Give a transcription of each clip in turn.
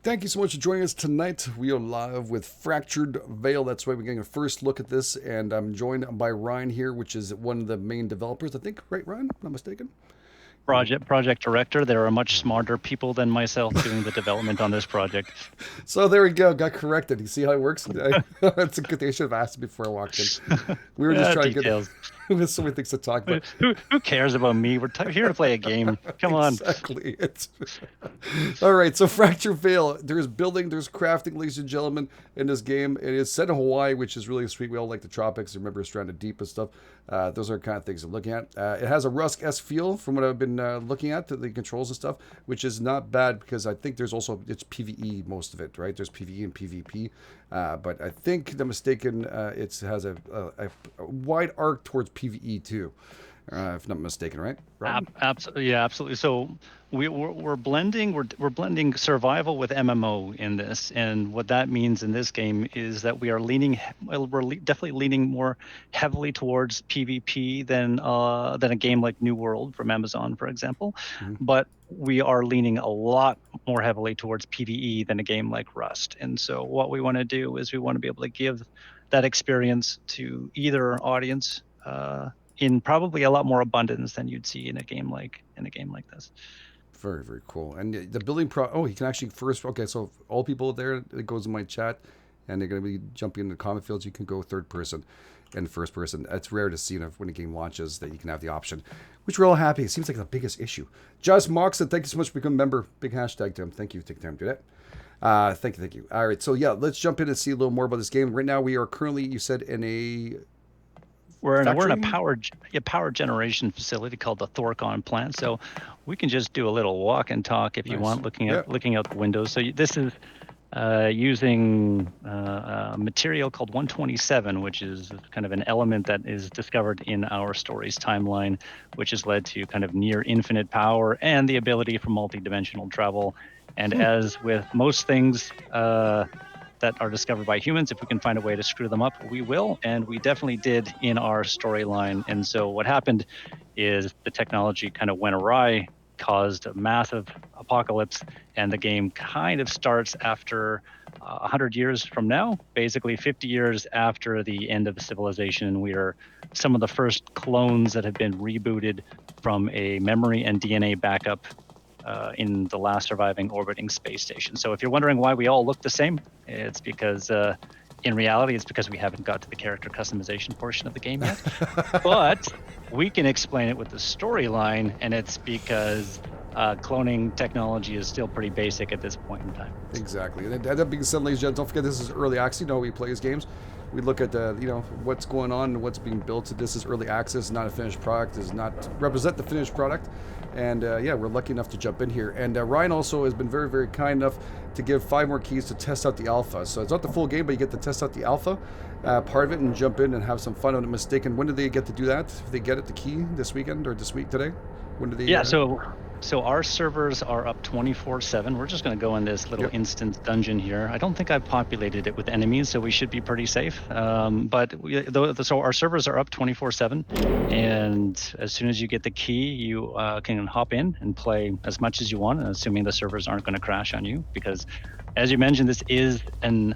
Thank you so much for joining us tonight. We are live with Fractured Veil. That's right, we're getting a first look at this, and I'm joined by Ryan here, which is one of the main developers, I think, right, Ryan? If I'm not mistaken. Project director. There are much smarter people than myself doing the development on this project. So there we go, got corrected. You see how it works? It's a good thing. I should have asked before I walked in. We were just trying to get Details. we have so many things to talk about. Who cares about me? We're here to play a game. Come on. Exactly. It's all right. So Fracture Veil. There's building, there's crafting, ladies and gentlemen, in this game. It is set in Hawaii, which is really sweet. We all like the tropics. Remember, Stranded Deep and stuff. Those are the kind of things I'm looking at. It has a Rust-esque feel from what I've been looking at, the controls and stuff, which is not bad because I think there's also it's PVE most of it, right? There's PVE and PvP. But I think the mistaken, it has a wide arc towards PVE too, if not mistaken, right? Absolutely, yeah, absolutely. So we're blending survival with MMO in this, and what that means in this game is that we are definitely leaning more heavily towards PvP than a game like New World from Amazon, for example. Mm-hmm. But we are leaning a lot more heavily towards PvE than a game like Rust. And so what we want to do is we want to be able to give that experience to either audience in probably a lot more abundance than you'd see in a game like this. Very, very cool. And the building you can actually first, okay, so all people there, it goes in my chat, and they're going to be jumping in the comment fields. You can go third person and first person. It's rare to see when a game launches that you can have the option, which we're all happy. It seems like the biggest issue. Just Moxon, thank you so much for becoming a member. Big hashtag to him. Thank you. Take time to do that. Thank you. All right, so yeah, let's jump in and see a little more about this game. Right now, we are currently, you said, in a we're in a power generation facility called the Thorcon plant. So we can just do a little walk and talk if you want, looking out the windows. So this is using a material called 127, which is kind of an element that is discovered in our story's timeline, which has led to kind of near infinite power and the ability for multi-dimensional travel. And as with most things that are discovered by humans, if we can find a way to screw them up, we will, and we definitely did in our storyline. And so what happened is the technology kind of went awry, caused a massive apocalypse, and the game kind of starts after 100 years from now, basically 50 years after the end of civilization. We are some of the first clones that have been rebooted from a memory and DNA backup in the last surviving orbiting space station. So if you're wondering why we all look the same, it's because in reality, it's because we haven't got to the character customization portion of the game yet. But we can explain it with the storyline, and it's because cloning technology is still pretty basic at this point in time. Exactly. And that being said, ladies and gentlemen, don't forget this is early access. You know, we play these games. We look at what's going on and what's being built. So this is early access, not a finished product. Does not represent the finished product. And we're lucky enough to jump in here. And Ryan also has been very, very kind enough to give 5 more keys to test out the alpha. So it's not the full game, but you get to test out the alpha part of it and jump in and have some fun. I'm not mistaken. When do they get to do that? If they get it, the key this weekend or this week today? When do they? Yeah. So our servers are up 24/7. We're just going to go in this little instance dungeon here. I don't think I've populated it with enemies, so we should be pretty safe. So our servers are up 24/7, and as soon as you get the key, you can hop in and play as much as you want, assuming the servers aren't going to crash on you. Because, as you mentioned, this is an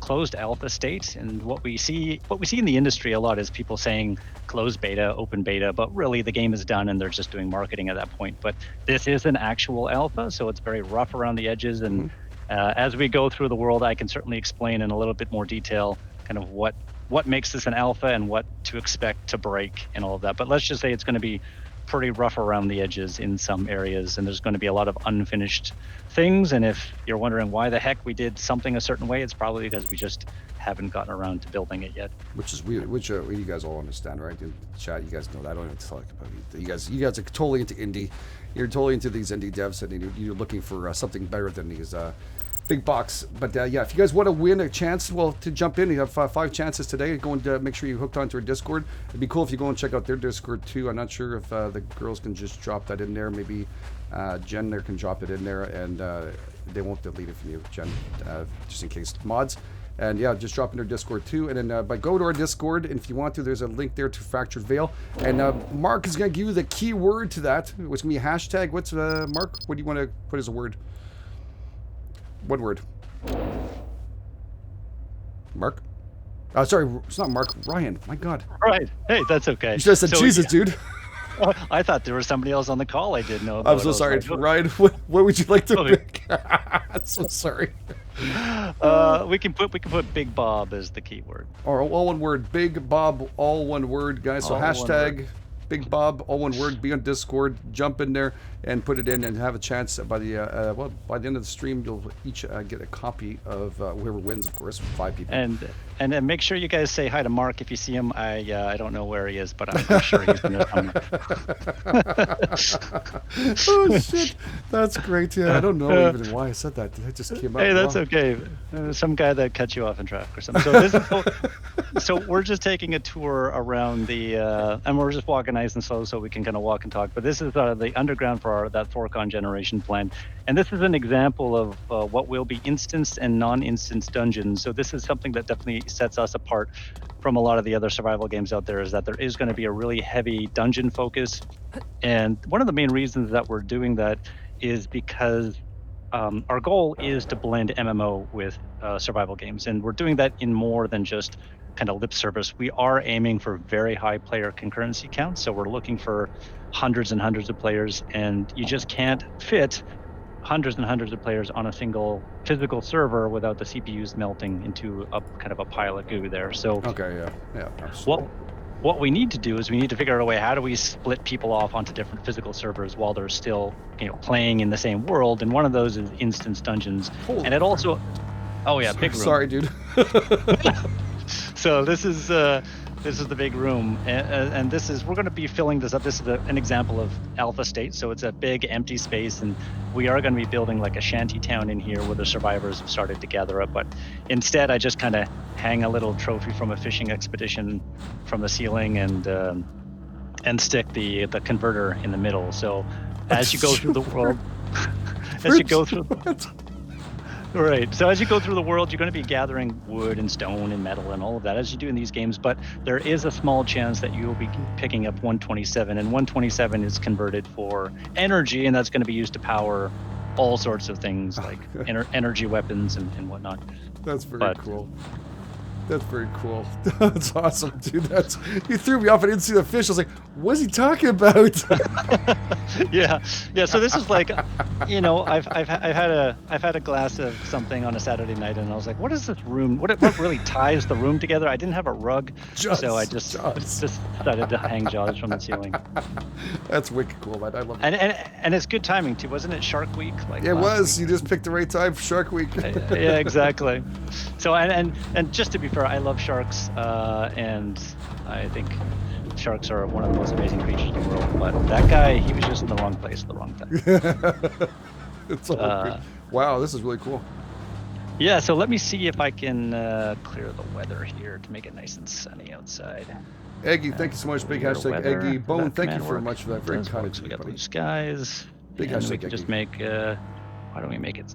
closed alpha state, and what we see in the industry a lot is people saying closed beta, open beta, but really the game is done and they're just doing marketing at that point. But this is an actual alpha, so it's very rough around the edges, and as we go through the world, I can certainly explain in a little bit more detail kind of what makes this an alpha and what to expect to break and all of that. But let's just say it's going to be pretty rough around the edges in some areas, and there's going to be a lot of unfinished things. And if you're wondering why the heck we did something a certain way, it's probably because we just haven't gotten around to building it yet. Which is weird. Which you guys all understand, right? In the chat, you guys know that. I don't have to talk about it. You guys are totally into indie. You're totally into these indie devs, and you're looking for something better than these big box. But if you guys want to win a chance, to jump in, you have 5 chances today. Go and make sure you hooked onto our Discord. It'd be cool if you go and check out their Discord too. I'm not sure if the girls can just drop that in there. Maybe Jen there can drop it in there, and they won't delete it from you, Jen, just in case mods. And just drop in our Discord too. And then go to our Discord, and if you want to, there's a link there to Fractured Veil. And Mark is going to give you the key word to that, which is going to be hashtag. What's Mark? What do you want to put as a word? One word. Mark? Oh, sorry, it's not Mark. Ryan. My God. Right. Hey, that's okay. You should have said Jesus, dude. I thought there was somebody else on the call I didn't know about. I'm so sorry. Like, Ryan, what would you like to pick? I'm so sorry. We can put Big Bob as the keyword. Or all one word. Big Bob, all one word, guys. So hashtag Big Bob, all one word. Be on Discord. Jump in there and put it in, and have a chance by the by the end of the stream, you'll each get a copy of whoever wins, of course, 5 people. And then make sure you guys say hi to Mark if you see him. I don't know where he is, but I'm sure he's in there somewhere. Oh shit, that's great. Yeah, I don't know even why I said that. It just came out. Hey, that's okay. Some guy that cut you off in traffic or something. So this is so we're just taking a tour around the and we're just walking nice and slow so we can kind of walk and talk. But this is the underground for that Thorcon generation plan. And this is an example of what will be instanced and non-instanced dungeons. So this is something that definitely sets us apart from a lot of the other survival games out there, is that there is going to be a really heavy dungeon focus. And one of the main reasons that we're doing that is because our goal is to blend MMO with survival games. And we're doing that in more than just kind of lip service. We are aiming for very high player concurrency counts. So we're looking for hundreds and hundreds of players, and you just can't fit hundreds and hundreds of players on a single physical server without the CPUs melting into a kind of a pile of goo there. So okay, yeah. Absolutely. What we need to do is we need to figure out a way, how do we split people off onto different physical servers while they're still, playing in the same world? And one of those is instance dungeons. Holy and it also, big room. Sorry, dude. So this is the big room, and we're going to be filling this up. This is an example of alpha state, so it's a big empty space, and we are going to be building like a shanty town in here where the survivors have started to gather up. But instead, I just kind of hang a little trophy from a fishing expedition from the ceiling and stick the converter in the middle. So as you go through the world, Right. So as you go through the world, you're going to be gathering wood and stone and metal and all of that as you do in these games. But there is a small chance that you will be picking up 127, and 127 is converted for energy, and that's going to be used to power all sorts of things like energy weapons and whatnot. That's very cool. That's very cool. That's awesome, dude. You threw me off. I didn't see the fish. I was like, "What's he talking about?" Yeah. So this is like, I've had a glass of something on a Saturday night, and I was like, "What is this room? What really ties the room together?" I didn't have a rug, so I just decided to hang jaws from the ceiling. That's wicked cool, man. I love it. And it's good timing too, wasn't it? Shark Week. It was. Week. You just picked the right time for Shark Week. Yeah, exactly. So and just to be fair, I love sharks, and I think sharks are one of the most amazing creatures in the world. But that guy, he was just in the wrong place at the wrong time. It's all good. Wow, this is really cool. Yeah, so let me see if I can clear the weather here to make it nice and sunny outside. Eggy, thank you so much. Big hashtag Eggy. Bone, thank you very much for that. Very kind of you, We got buddy. blue skies. Big hashtag we can Eggy. just make, why don't we make it,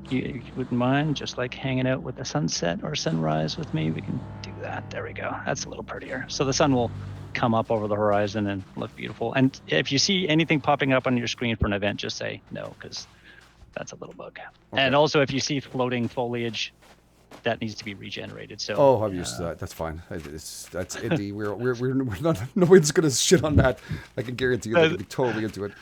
you wouldn't mind just like hanging out with the sunset or sunrise with me? We can do that. There we go. That's a little prettier. So the sun will come up over the horizon and look beautiful. And if you see anything popping up on your screen for an event, just say no, because that's a little bug. Okay. And also, if you see floating foliage, that needs to be regenerated. So I'm used to that. That's fine. That's indie. We're not. Nobody's gonna shit on that. I can guarantee you they're gonna be totally into it.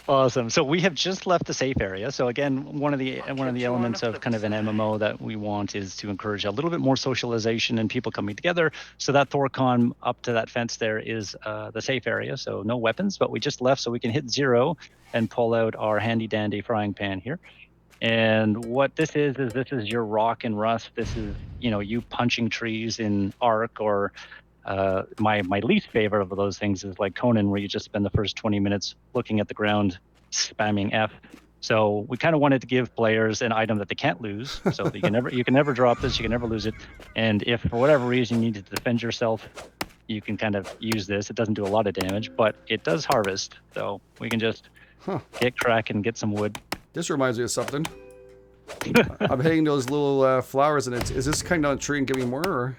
Awesome. So we have just left the safe area. So again, one of the elements of kind of an MMO that we want is to encourage a little bit more socialization and people coming together. So that Thorcon up to that fence there is the safe area. So no weapons, but we just left so we can hit 0 and pull out our handy dandy frying pan here. And what this is your rock and rust. This is, you punching trees in Ark, or my least favorite of those things is like Conan, where you just spend the first 20 minutes looking at the ground, spamming F. So we kind of wanted to give players an item that they can't lose. So that you can never drop this, you can never lose it. And if for whatever reason you need to defend yourself, you can kind of use this. It doesn't do a lot of damage, but it does harvest. So we can just get cracking, get some wood. This reminds me of something. I'm hanging those little flowers, and is this kind of on a tree and giving more? Or?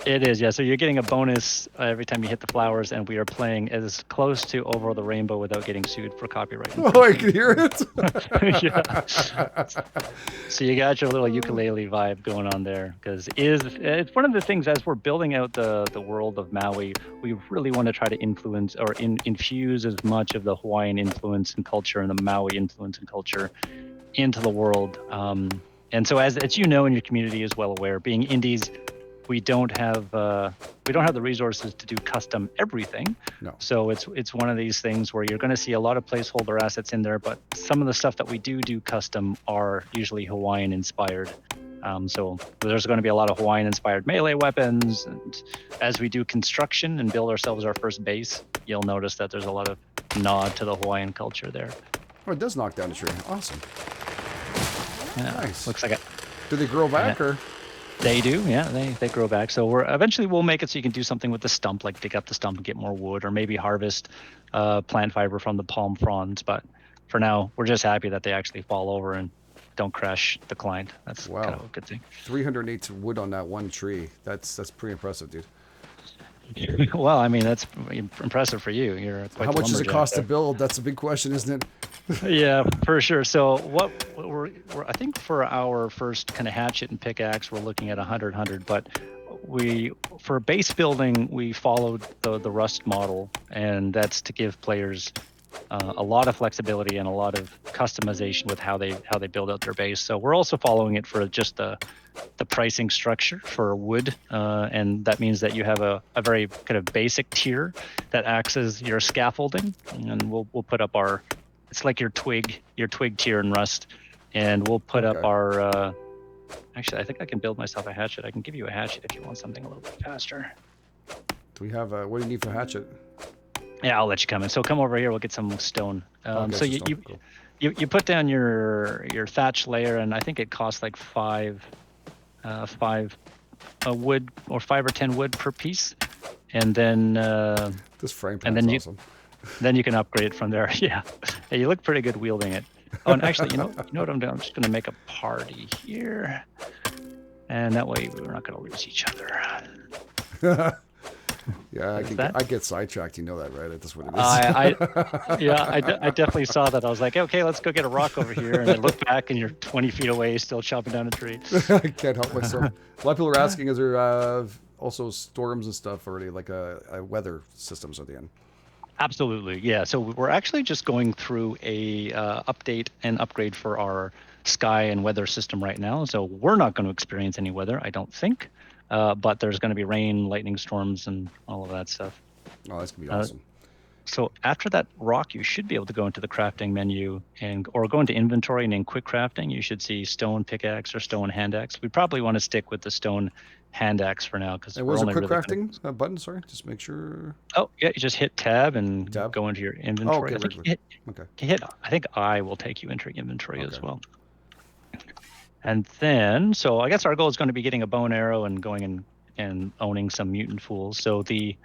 It is, yeah. So you're getting a bonus every time you hit the flowers, and we are playing as close to Over the Rainbow without getting sued for copyright. Oh, I can hear it. Yeah. So you got your little ukulele vibe going on there, because it's one of the things as we're building out the world of Maui, we really want to try to influence or infuse as much of the Hawaiian influence and culture and the Maui influence and culture into the world. And so as you know, in your community is well aware, being indies, we don't have the resources to do custom everything. No. So it's one of these things where you're going to see a lot of placeholder assets in there, but some of the stuff that we do custom are usually Hawaiian inspired. So there's going to be a lot of Hawaiian inspired melee weapons, and as we do construction and build ourselves our first base, you'll notice that there's a lot of nod to the Hawaiian culture there. Oh, it does knock down the tree. Awesome. Yeah, nice. Looks like it. Do they grow back or? They do, yeah. They grow back. So eventually we'll make it so you can do something with the stump, like dig up the stump and get more wood, or maybe harvest plant fiber from the palm fronds. But for now, we're just happy that they actually fall over and don't crash the client. That's kind of a good thing. 308 wood on that one tree. That's pretty impressive, dude. Well, I mean, that's impressive for you. You're quite How much does it cost there. to build? That's a big question, isn't it? Yeah, for sure. So what we're I think for our first kind of hatchet and pickaxe, we're looking at 100. But for base building, we followed the Rust model, and that's to give players a lot of flexibility and a lot of customization with how they build out their base. So we're also following it for just the pricing structure for wood, and that means that you have a very kind of basic tier that acts as your scaffolding, and we'll put up it's like your twig tier in Rust, and we'll put up our actually I think I can build myself a hatchet. I can give you a hatchet if you want something a little bit faster. Do we have what do you need for hatchet? Yeah, I'll let you come in. So come over here, we'll get some stone. So you put down your thatch layer, and I think it costs like five wood, or 5 or 10 wood per piece, and then this frame pan is awesome. Then you can upgrade from there. Yeah, hey, you look pretty good wielding it. Oh, and actually, you know what I'm doing? I'm just gonna make a party here, and that way we're not gonna lose each other. Yeah, I get sidetracked. You know that, right? That's what it is. I definitely saw that. I was like, okay, let's go get a rock over here, and I look back, and you're 20 feet away, still chopping down a tree. I can't help myself. A lot of people are asking, is there also storms and stuff already, like a weather systems at the end? Absolutely, yeah. So we're actually just going through a update and upgrade for our sky and weather system right now. So we're not going to experience any weather, I don't think. But there's going to be rain, lightning storms, and all of that stuff. Oh, that's going to be awesome. So after that rock, you should be able to go into the crafting menu or go into inventory, and in quick crafting, you should see stone pickaxe or stone hand axe. We probably want to stick with the stone hand axe for now, because where's the quick crafting button? Sorry, just make sure. Oh yeah, you just hit tab and go into your inventory. I think I will take you into your inventory as well. And then, so I guess our goal is going to be getting a bow and arrow and going and owning some mutant fools. So the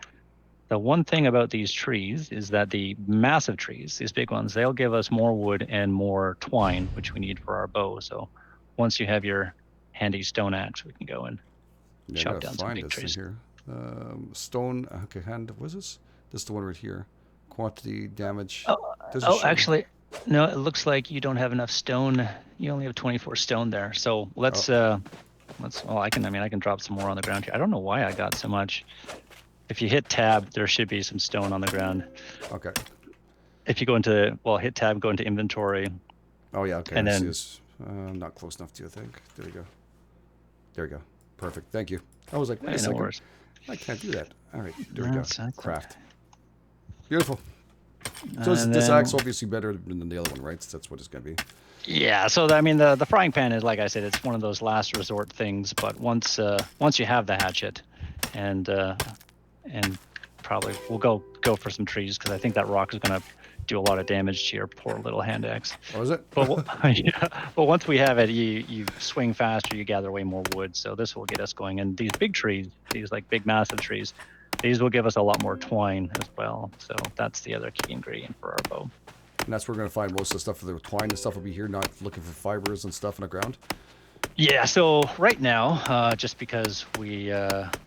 one thing about these trees is that the massive trees, these big ones, they'll give us more wood and more twine, which we need for our bow. So once you have your handy stone axe, we can go and chop down some big trees. Here. Stone, okay, hand, what is this? This is the one right here. Quantity, damage. Actually, no, it looks like you don't have enough stone. You only have 24 stone there. So let's I can drop some more on the ground here. I don't know why I got so much. If you hit tab, there should be some stone on the ground. Okay. If you hit tab, go into inventory. Oh yeah, okay. And then I'm not close enough to you, I think. There you go. There we go. Perfect. Thank you. I was like, wait a second. I can't do that. All right, there we go. Craft. Beautiful. So this axe obviously better than the other one, right? That's what it's going to be. Yeah. So the frying pan is, like I said, it's one of those last resort things. But once you have the hatchet, and probably we'll go for some trees, because I think that rock is going to do a lot of damage to your poor little hand axe. Oh, is it? But once we have it, you swing faster, you gather way more wood. So this will get us going. And these big trees, these like big massive trees, these will give us a lot more twine as well. So that's the other key ingredient for our bow. And that's where we're going to find most of the stuff for the twine and stuff will be here, not looking for fibers and stuff on the ground? Yeah, so right now, just because we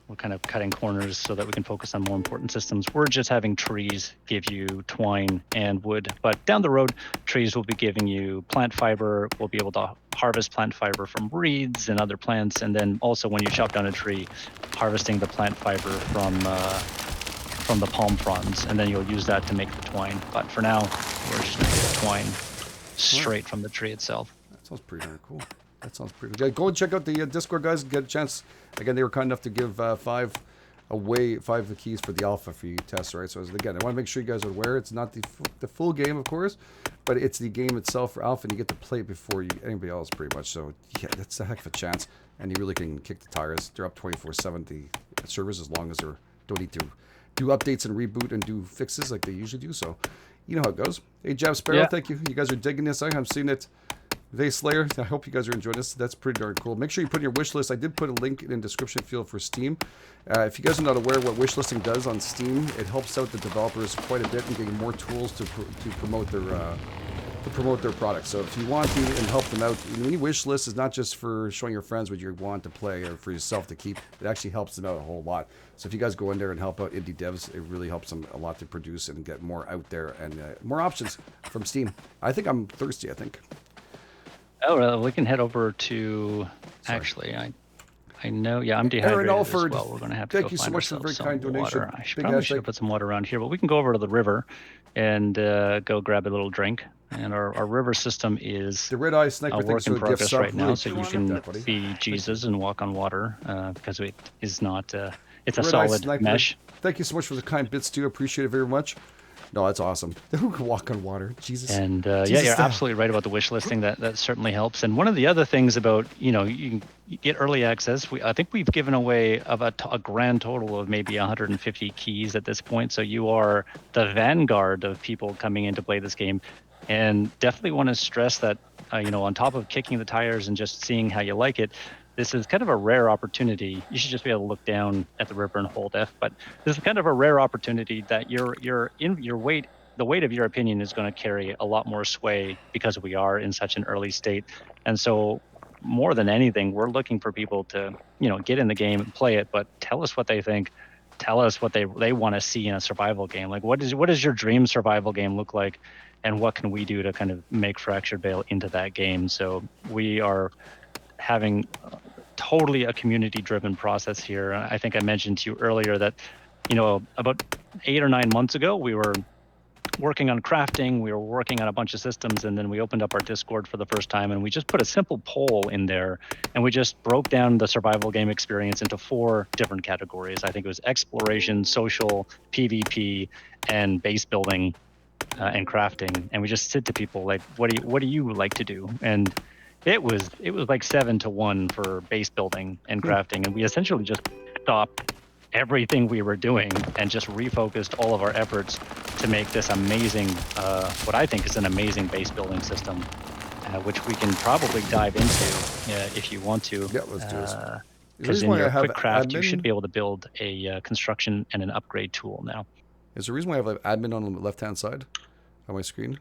we're kind of cutting corners so that we can focus on more important systems. We're just having trees give you twine and wood, but down the road, trees will be giving you plant fiber. We'll be able to harvest plant fiber from reeds and other plants, and then also when you chop down a tree, harvesting the plant fiber from the palm fronds, and then you'll use that to make the twine. But for now, we're just going to get twine straight from the tree itself. That sounds pretty darn cool. That sounds pretty good. Go and check out the Discord, guys. Get a chance. Again, they were kind enough to give 5 keys for the alpha for you to test, right? So again, I want to make sure you guys are aware. It's not the full game, of course, but it's the game itself for alpha, and you get to play it before anybody else, pretty much. So yeah, that's a heck of a chance, and you really can kick the tires. They're up 24/7 the servers, as long as they don't need to do updates and reboot and do fixes like they usually do. So you know how it goes. Hey, Jab Sparrow, thank you. You guys are digging this. I'm seeing it. Vase Slayer, I hope you guys are enjoying this. That's pretty darn cool. Make sure you put in your wish list. I did put a link in the description field for Steam. If you guys are not aware what wish listing does on Steam, it helps out the developers quite a bit in getting more tools to promote their products. So if you want to and help them out, when you wish list is not just for showing your friends what you want to play or for yourself to keep. It actually helps them out a whole lot. So if you guys go in there and help out indie devs, it really helps them a lot to produce and get more out there and more options from Steam. I think I'm thirsty, I think. Oh, we can head over to. Sorry. Actually, I know. Yeah, I'm dehydrated as well. We're going to have to. Thank you so much for the very kind donation. I should put some water around here, but we can go over to the river and go grab a little drink. And our river system is the Red Eye Sniper a work in progress right now, so you can be Jesus and walk on water because it is not. It's a solid mesh. Thank you so much for the kind bits too. Appreciate it very much. No, that's awesome. Who can walk on water? Jesus. And Jesus, yeah, you're absolutely right about the wish listing. That certainly helps. And one of the other things about, you get early access. I think we've given away a grand total of maybe 150 keys at this point. So you are the vanguard of people coming in to play this game. And definitely want to stress that, on top of kicking the tires and just seeing how you like it, this is kind of a rare opportunity. You should just be able to look down at the river and hold F. But this is kind of a rare opportunity that the weight of your opinion is going to carry a lot more sway because we are in such an early state. And so more than anything, we're looking for people to, get in the game and play it, but tell us what they think. Tell us what they want to see in a survival game. Like what does your dream survival game look like? And what can we do to kind of make Fractured Veil into that game? So we are having totally a community-driven process here. I think I mentioned to you earlier that, about 8 or 9 months ago, we were working on crafting, we were working on a bunch of systems, and then we opened up our Discord for the first time, and we just put a simple poll in there, and we just broke down the survival game experience into 4 different categories. I think it was exploration, social, PvP, and base building and crafting. And we just said to people, like, what do you like to do? And it was like 7-1 for base building and crafting, and we essentially just stopped everything we were doing and just refocused all of our efforts to make this amazing, what I think is an amazing base building system, which we can probably dive into if you want to. Yeah, let's do this. Because in your quick craft, you should be able to build a construction and an upgrade tool now. Is the reason why I have an admin on the left-hand side on my screen?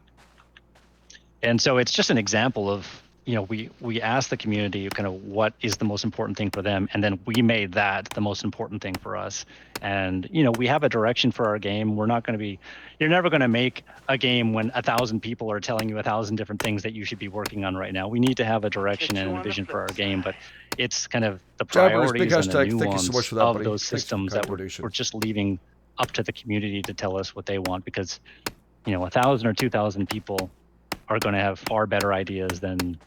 And so it's just an example of, we asked the community kind of what is the most important thing for them, and then we made that the most important thing for us. And, we have a direction for our game. We're not going to be, you're never going to make a game when 1,000 people are telling you 1,000 different things that you should be working on right now. We need to have a direction and a vision for our game, but it's kind of the priorities and the nuance of those systems that we're just leaving up to the community to tell us what they want, because, 1,000 or 2,000 people are going to have far better ideas than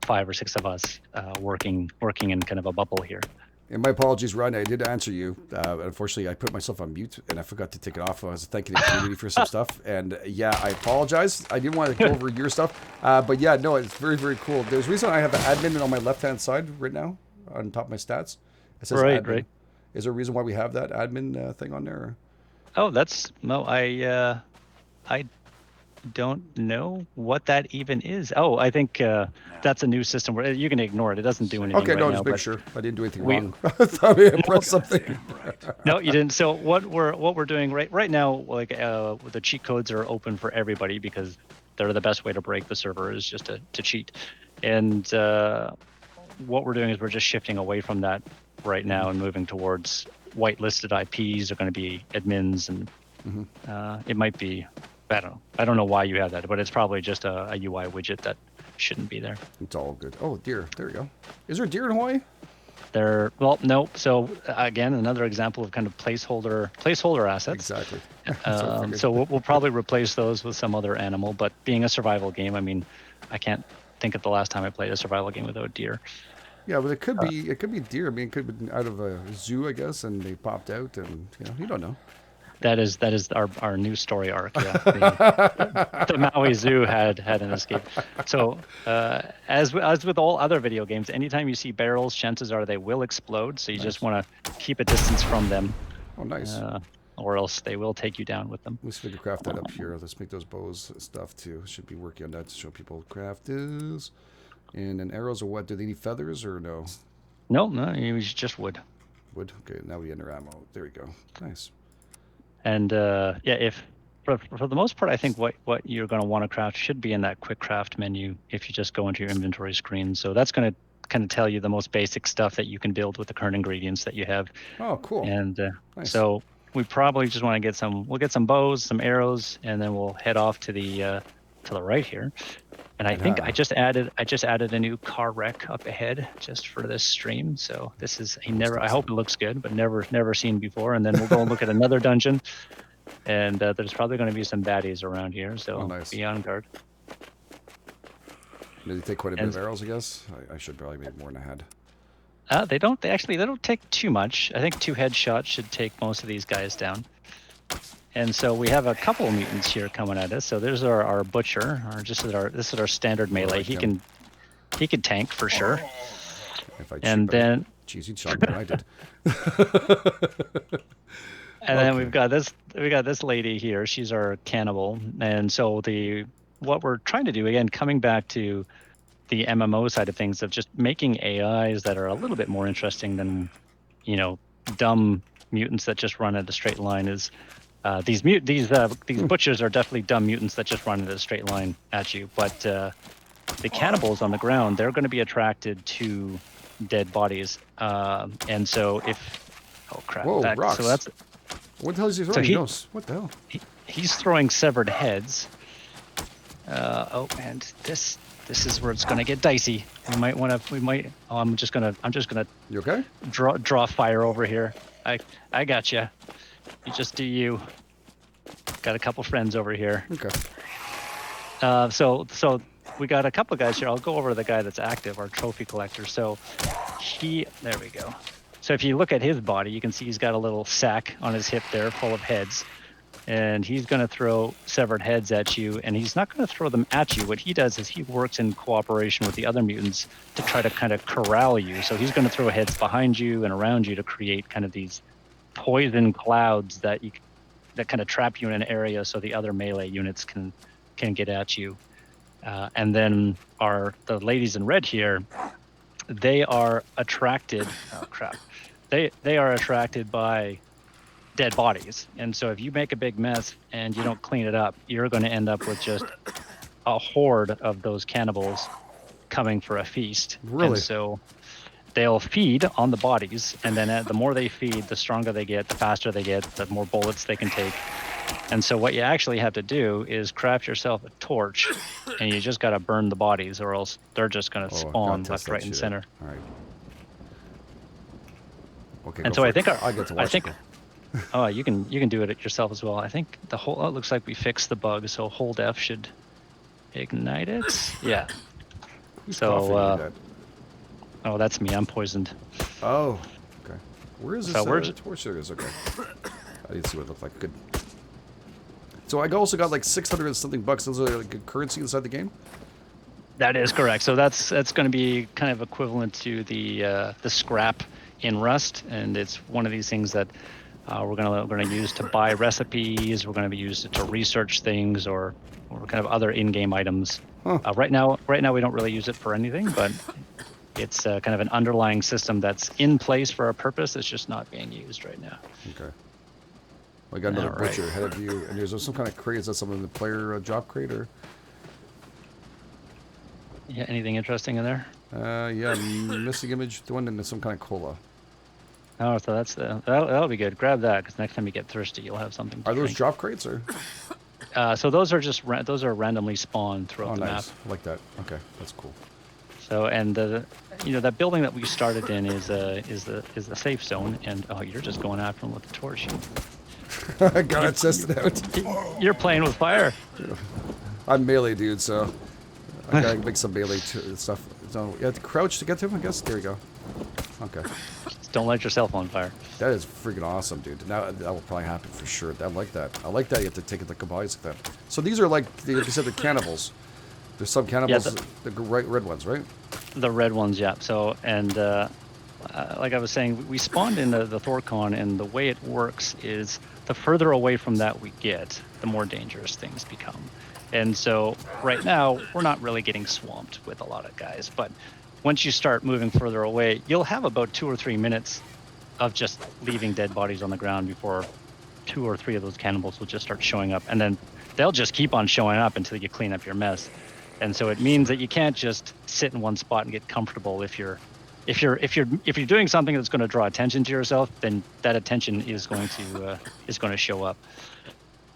5 or 6 of us working in kind of a bubble here. And my apologies, Ryan. I did answer you. Unfortunately, I put myself on mute and I forgot to take it off. I was thanking the community for some stuff. And yeah, I apologize. I didn't want to go over your stuff. But yeah, no, it's very, very cool. There's a reason I have the admin on my left-hand side right now on top of my stats. It says admin. Right. Is there a reason why we have that admin thing on there? Oh, I don't know what that even is. Oh, I think that's a new system where you can ignore it. It doesn't do anything. Okay, no, just make sure I didn't do anything wrong. I thought I pressed something. No, you didn't. So what we're doing right now, like the cheat codes are open for everybody because they're the best way to break the server is just to cheat. And what we're doing is we're just shifting away from that right now and moving towards whitelisted IPs are going to be admins, and it might be, I don't know why you have that, but it's probably just a UI widget that shouldn't be there. It's all good. Oh, deer. There you go. Is there deer in Hawaii? Well, no. So again, another example of kind of placeholder assets. Exactly. So we'll probably replace those with some other animal. But being a survival game, I mean, I can't think of the last time I played a survival game without deer. Yeah, but it could be deer. I mean, it could have been out of a zoo, I guess, and they popped out, and you don't know. That is our new story arc. Yeah, the Maui Zoo had an escape. So as with all other video games, anytime you see barrels, chances are they will explode. So you just want to keep a distance from them. Oh, nice. Or else they will take you down with them. Let's figure craft that up here. Let's make those bows stuff too. Should be working on that to show people what craft is. And then arrows are what? Do they need feathers or no? No, it was just wood. Wood. Okay, now we enter ammo. There we go. Nice. And if for the most part, I think what you're going to want to craft should be in that quick craft menu if you just go into your inventory screen. So that's going to kind of tell you the most basic stuff that you can build with the current ingredients that you have. Oh, cool. And nice. So we probably just want to get we'll get some bows, some arrows, and then we'll head off to the right here. And I think I just added a new car wreck up ahead just for this stream. So this is I hope it looks good, but never seen before. And then we'll go and look at another dungeon. And there's probably going to be some baddies around here, so be on guard. Did they take quite a bit of arrows, I guess? I should probably make more than I had. They don't take too much. I think 2 headshots should take most of these guys down. And so we have a couple of mutants here coming at us. So there's our butcher, this is our standard melee. He can tank for sure. And then he shot me. I did. And then we've got this lady here. She's our cannibal. And so what we're trying to do, again, coming back to the MMO side of things, of just making AIs that are a little bit more interesting than, dumb mutants that just run at a straight line, is these butchers are definitely dumb mutants that just run in a straight line at you. But the cannibals on the ground, they're going to be attracted to dead bodies. And so oh crap! Whoa, rocks. So that's. What the hell is he throwing? What the hell? He's throwing severed heads. And this is where it's going to get dicey. I'm just gonna. You okay? Draw fire over here. I got you. You just do you. Got a couple friends over here. Okay. So we got a couple guys here. I'll go over to the guy that's active, our trophy collector. So there we go. So if you look at his body, you can see he's got a little sack on his hip there full of heads. And he's going to throw severed heads at you, and he's not going to throw them at you. What he does is he works in cooperation with the other mutants to try to kind of corral you. So he's going to throw heads behind you and around you to create kind of these poison clouds that kind of trap you in an area so the other melee units can get at you. And then the ladies in red here, they are attracted. Oh crap! They are attracted by dead bodies, and so if you make a big mess and you don't clean it up, you're going to end up with just a horde of those cannibals coming for a feast. Really? And so they'll feed on the bodies, and then the more they feed, the stronger they get, the faster they get, the more bullets they can take. And so what you actually have to do is craft yourself a torch, and you just got to burn the bodies, or else they're just going to spawn left, right, and center. All right. Okay. And so I think I get to watch it. Oh, you can do it yourself as well. I think it looks like we fixed the bug, so hold F should ignite it. Yeah. So oh, that's me. I'm poisoned. Oh, okay. Where is this torch? There it is. Okay. I didn't see what it looked like. Good. So I also got like 600 and something bucks. Those are like good currency inside the game. That is correct. So that's going to be kind of equivalent to the scrap in Rust, and it's one of these things that we're gonna use to buy recipes. We're gonna be used to research things or kind of other in-game items. Huh. Right now we don't really use it for anything, but it's kind of an underlying system that's in place for a purpose. It's just not being used right now. Okay. Well, I got another butcher ahead of you, and there's some kind of crate. Is that something in the player job crate or? Yeah. Anything interesting in there? Yeah. Missing image. The one in some kind of cola. Oh, so that'll be good. Grab that because next time you get thirsty, you'll have something to Are those drink. drop crates or? So those are just those are randomly spawned throughout the Nice. map. I like that. Okay, that's cool. So and that building that we started in is the safe zone, and oh, you're just going after them with the torch. I gotta test it out. You're playing with fire. I'm melee dude, so I gotta make some melee stuff. So you have to crouch to get to him, I guess. There you go. Okay. Just don't light yourself on fire. That is freaking awesome, dude. Now that will probably happen for sure. I like that. I like that you have to take it like goodbyes like that. So these are like you said, they're cannibals. There's some cannibals, the red ones, right? The red ones, yeah. So and like I was saying, we spawned in the Thorcon, and the way it works is the further away from that we get, the more dangerous things become. And so right now, we're not really getting swamped with a lot of guys, but once you start moving further away, you'll have about 2 or 3 minutes of just leaving dead bodies on the ground before 2 or 3 of those cannibals will just start showing up, and then they'll just keep on showing up until you clean up your mess. And so it means that you can't just sit in one spot and get comfortable. If you're doing something that's going to draw attention to yourself, then that attention is going to show up.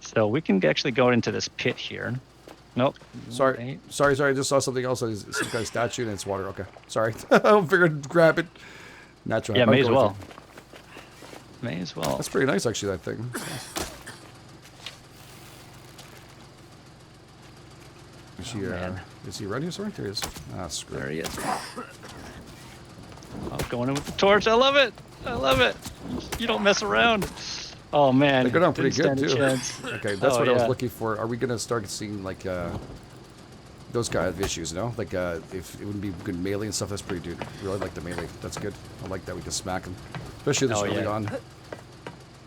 So we can actually go into this pit here. Nope. Sorry. I just saw something else. Some kind of statue and it's water. Okay. Sorry. I figured to grab it. Natural. Yeah, may as well. May as well. That's pretty nice, actually, that thing. Is he around here somewhere? There he is. Ah, screw it. There he is. Oh, going in with the torch. I love it. I love it. You don't mess around. Oh, man. They go down pretty good, too. Okay, that's what I was looking for. Are we going to start seeing, like, those kind of issues, you know? Like, if it wouldn't be good melee and stuff, that's pretty good. Really like the melee. That's good. I like that we can smack them. Especially this early on.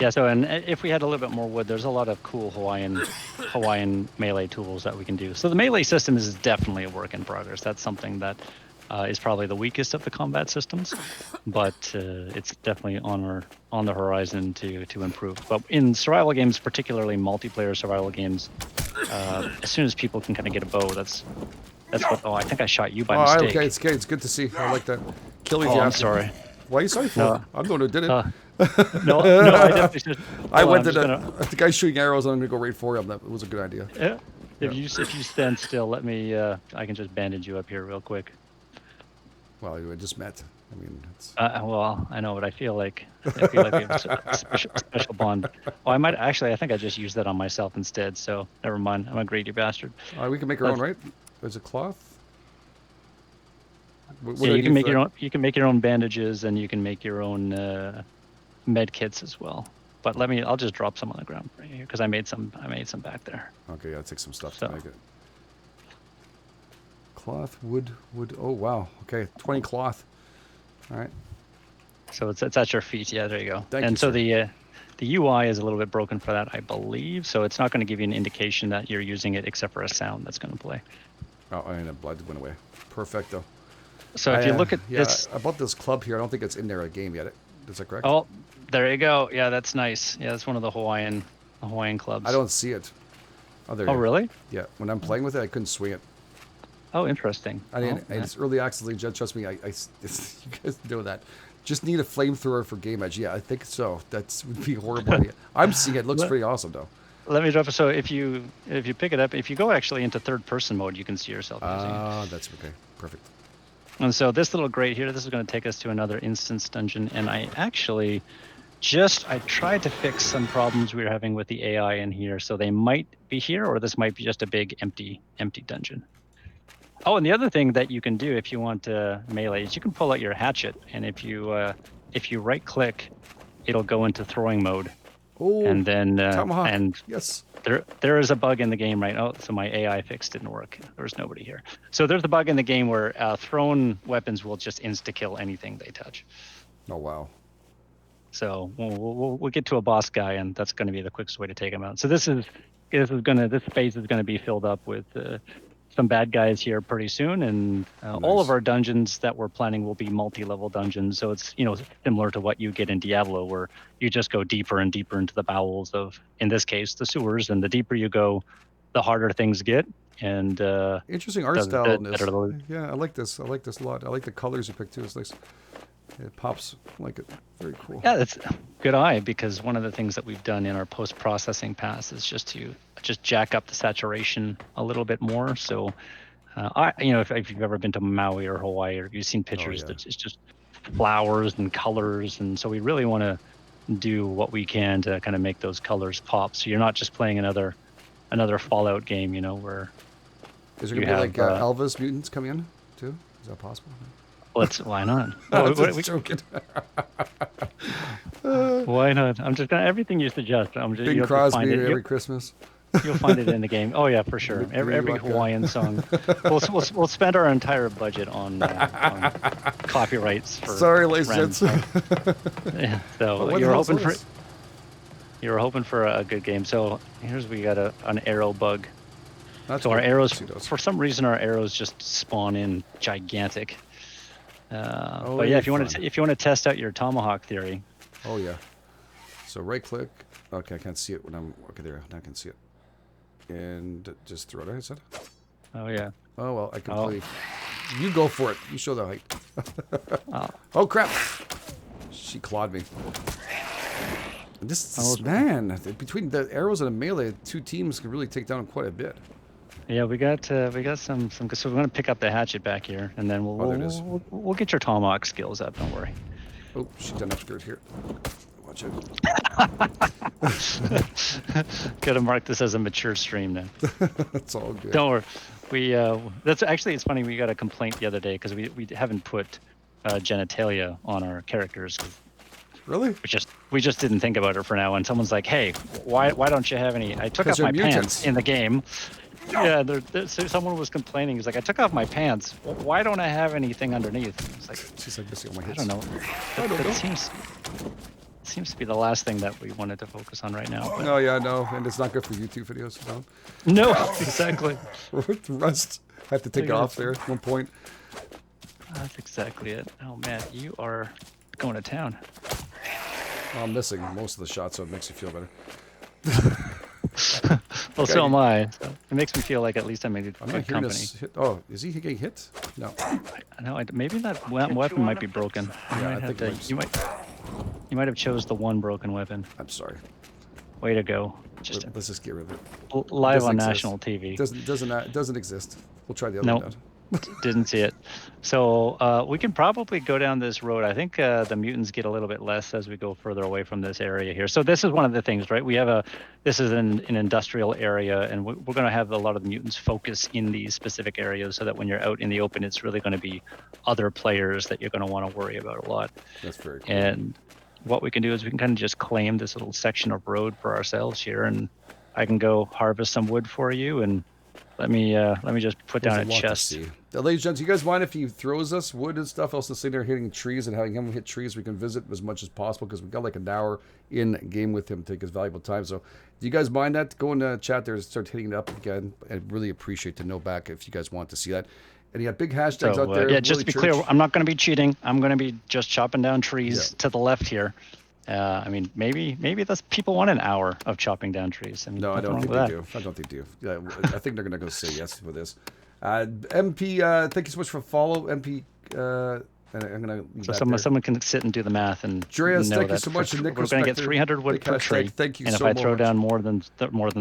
Yeah, so and if we had a little bit more wood, there's a lot of cool Hawaiian melee tools that we can do. So the melee system is definitely a work in progress. That's something that is probably the weakest of the combat systems, but it's definitely on the horizon to improve. But in survival games, particularly multiplayer survival games, as soon as people can kind of get a bow, that's what. Oh, I think I shot you by mistake. Okay, it's good. It's good to see. I like that. Killing you. I'm sorry. Why are you sorry for? No. I'm the one who did it. No, I definitely should. I went to the guy shooting arrows. I'm gonna go right for him. That was a good idea. Yeah. If you stand still, let me. I can just bandage you up here real quick. Well, we just met. I mean, it's... well, I know, but I feel like we have a special bond. Oh, I think I just used that on myself instead. So never mind. I'm a greedy bastard. We can make our own, right? There's a cloth. Yeah, you can make your own. You can make your own bandages, and you can make your own med kits as well. But I'll just drop some on the ground right here because I made some back there. Okay, yeah, I'll take some stuff to make it. Cloth, wood. Oh wow. Okay, 20 cloth. All right. So it's at your feet. Yeah, there you go. Thank you, so sir. the UI is a little bit broken for that, I believe. So it's not going to give you an indication that you're using it, except for a sound that's going to play. Oh, and the blood went away. Perfecto. So if you look at this, I bought this club here. I don't think it's in there a game yet. Is that correct? Oh, there you go. Yeah, that's nice. Yeah, that's one of the Hawaiian clubs. I don't see it. Oh, there. Oh, really? Yeah. When I'm playing with it, I couldn't swing it. Oh, interesting. It's early access. Trust me. You guys know that. Just need a flamethrower for GameEdged. Yeah, I think so. That would be a horrible idea. I'm seeing it. It looks pretty awesome though. Let me drop it. So if you pick it up, if you go actually into third person mode, you can see yourself using it. Ah, that's okay. Perfect. And so this little grate here, this is going to take us to another instance dungeon. And I actually I tried to fix some problems we were having with the AI in here. So they might be here, or this might be just a big empty dungeon. Oh, and the other thing that you can do if you want melee is you can pull out your hatchet, and if you right click, it'll go into throwing mode. Oh, and then tomahawk. And yes, there is a bug in the game right now. So my AI fix didn't work. There was nobody here. So there's a bug in the game where thrown weapons will just insta kill anything they touch. Oh wow. So we'll get to a boss guy, and that's going to be the quickest way to take him out. So this space is going to be filled up with some bad guys here pretty soon, and nice. All of our dungeons that we're planning will be multi-level dungeons. So it's similar to what you get in Diablo, where you just go deeper and deeper into the bowels of, in this case, the sewers. And the deeper you go, the harder things get. And interesting art style in this. Yeah, I like this. I like this a lot. I like the colors you picked too. It's nice. It pops like it. Very cool. Yeah, that's good eye, because one of the things that we've done in our post-processing pass is just jack up the saturation a little bit more. So, if you've ever been to Maui or Hawaii, or you've seen pictures, that it's just flowers and colors, and so we really want to do what we can to kind of make those colors pop. So you're not just playing another Fallout game, where is there gonna be like Elvis mutants coming in too? Is that possible? Why not? Joking. Why not? I'm just gonna everything you suggest. Bing Crosby every Christmas. You'll find it in the game. Oh yeah, for sure. Every Hawaiian song. We'll spend our entire budget on copyrights for. Sorry, ladies. Yeah. So you were hoping for a good game. So we got an arrow bug. So our arrows, for some reason, our arrows just spawn in gigantic. But yeah, if you want to test out your tomahawk theory. Oh yeah. So right click. Okay, I can't see it when I'm there. Now I can see it. And just throw it. I said. Oh yeah. Oh well, I can play. You go for it. You show the height. Oh crap! She clawed me. And man, between the arrows and the melee, two teams can really take down quite a bit. Yeah, we got some. So we're gonna pick up the hatchet back here, and then we'll get your tomahawk skills up. Don't worry. Oh, she's done upskirt here. Watch it. Gotta mark this as a mature stream then. That's all good. Don't worry. It's funny. We got a complaint the other day because we haven't put genitalia on our characters. Really? We just didn't think about it for now. And someone's like, "Hey, why don't you have any?" I took off my pants in the game. Yeah, so someone was complaining. He's like, "I took off my pants. Why don't I have anything underneath?" It's like, she's like missing all my hits. I don't know. That seems to be the last thing that we wanted to focus on right now. But... No, yeah, no, and it's not good for YouTube videos. No, exactly. Rust. I have to take it off there at one point. That's exactly it. Oh man, you are going to town. Well, I'm missing most of the shots, so it makes you feel better. Well, so am I. So it makes me feel like at least I made good company. Oh, is he getting hit? No. No, maybe that weapon might be broken. Yeah, I think you might have chose the one broken weapon. I'm sorry. Way to go. Let's just get rid of it. Live on national TV. Doesn't exist. We'll try the other one. Didn't see it. So we can probably go down this road. I think the mutants get a little bit less as we go further away from this area here. So this is one of the things, right? This is an industrial area, and we're going to have a lot of the mutants focus in these specific areas so that when you're out in the open, it's really going to be other players that you're going to want to worry about a lot. That's very cool. And what we can do is we can kind of just claim this little section of road for ourselves here, and I can go harvest some wood for you, and let me just put down a chest. Ladies and gents, you guys mind if he throws us wood and stuff? Also sitting there hitting trees and having him hit trees, we can visit as much as possible because we've got like an hour in game with him to take his valuable time. So do you guys mind that? Go in the chat there and start hitting it up again. I'd really appreciate to know back if you guys want to see that. And you got big hashtags out there. Yeah, just to be clear, I'm not going to be cheating. I'm going to be just chopping down trees to the left here. I mean, maybe that's people want an hour of chopping down trees. I mean, no, I don't think they do. I don't think they do. Yeah, I think they're going to go say yes for this. MP, thank you so much for follow. MP, I'm going to. So someone can sit and do the math and. Andreas, thank you so much. We're going to get 300 wood per tree. Thank you so much. And if I throw down more than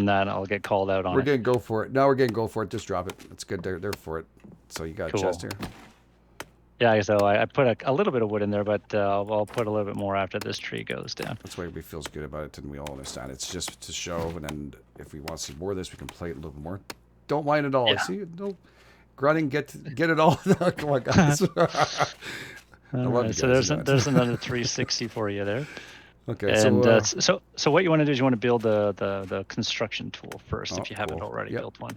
that, I'll get called out on it. We're going to go for it. No, we're going to go for it. Just drop it. It's good. They're for it. So you got a chest here. Yeah, so I put a little bit of wood in there, but I'll put a little bit more after this tree goes down. That's why everybody feels good about it, and we all understand. It's just to show, and then if we want to see more of this, we can play it a little bit more. Don't mind at all. Yeah. See, no grunting. Get it all. Come on, guys. So there's another 360 for you there. Okay. And so what you want to do is you want to build the construction tool first if you haven't already built one.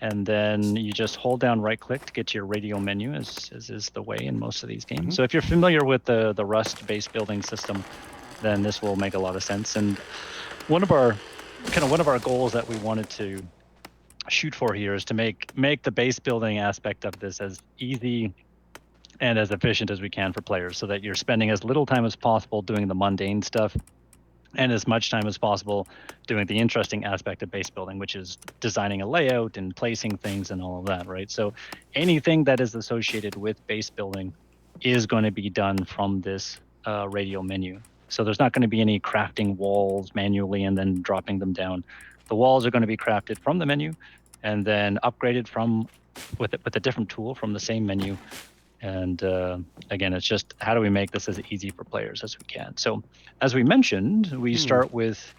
And then you just hold down right click to get to your radio menu, as is the way in most of these games. Mm-hmm. So if you're familiar with the Rust base building system, then this will make a lot of sense. And one of our goals that we wanted to shoot for here is to make the base building aspect of this as easy and as efficient as we can for players, so that you're spending as little time as possible doing the mundane stuff and as much time as possible doing the interesting aspect of base building, which is designing a layout and placing things and all of that, right? So anything that is associated with base building is going to be done from this radial menu. So there's not going to be any crafting walls manually and then dropping them down. The walls are going to be crafted from the menu and then upgraded from with a different tool from the same menu. And again, it's just how do we make this as easy for players as we can. So as we mentioned, we start with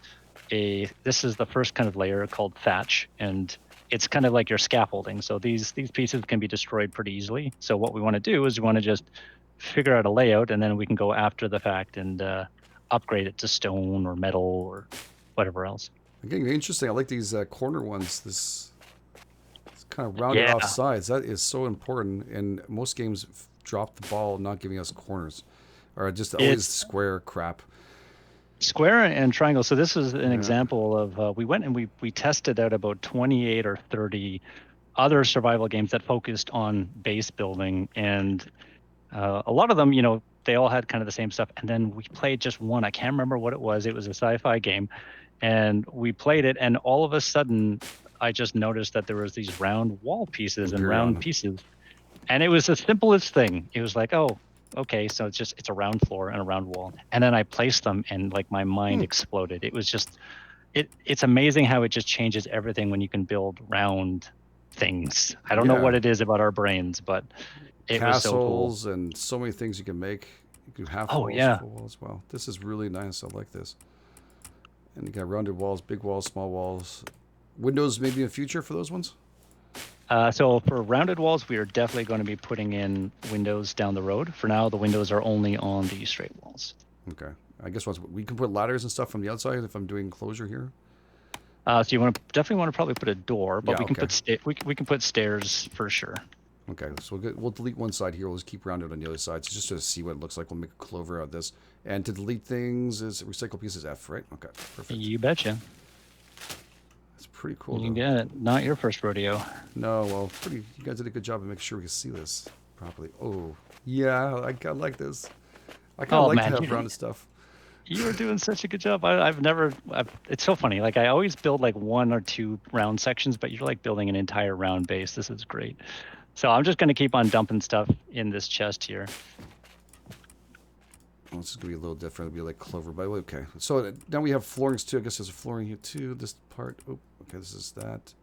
this is the first kind of layer called thatch, and it's kind of like your scaffolding. So these pieces can be destroyed pretty easily. So what we want to do is we want to just figure out a layout, and then we can go after the fact and upgrade it to stone or metal or whatever else. Again, interesting. I like these corner ones. This kind of rounded off sides. That is so important. And most games drop the ball, not giving us corners, or just always square crap. Square and triangle. So this is an example of we went and we tested out about 28 or 30 other survival games that focused on base building, and a lot of them, they all had kind of the same stuff. And then we played just one. I can't remember what it was. It was a sci-fi game, and we played it, and all of a sudden, I just noticed that there was these round wall pieces and round pieces, and it was the simplest thing. It was like, oh, okay, so it's a round floor and a round wall, and then I placed them, and like my mind exploded. It was just, it's amazing how it just changes everything when you can build round things. I don't know what it is about our brains, but it castles was so cool. And so many things you can make. You can have walls, full walls. Wow, this is really nice. I like this. And you got rounded walls, big walls, small walls. Windows maybe in the future for those ones? So for rounded walls, we are definitely going to be putting in windows down the road. For now, the windows are only on the straight walls. Okay. I guess once we can put ladders and stuff from the outside if I'm doing closure here. So you definitely want to probably put a door, but we can put we can put stairs for sure. Okay, so we'll delete one side here. We'll just keep rounded on the other side, so just to see what it looks like. We'll make a clover out of this. And to delete things is recycle pieces F, right? Okay, perfect. You betcha. It's pretty cool. You can get it. Not your first rodeo. No, well, you guys did a good job of making sure we can see this properly. Oh, yeah, I like this. I kind of like to have rounded stuff. You were doing such a good job. It's so funny. Like I always build like one or two round sections, but you're like building an entire round base. This is great. So I'm just going to keep on dumping stuff in this chest here. Well, this is going to be a little different. It'll be like clover, but okay. So now we have floorings too. I guess there's a flooring here too. This part. Oh, okay. This is that.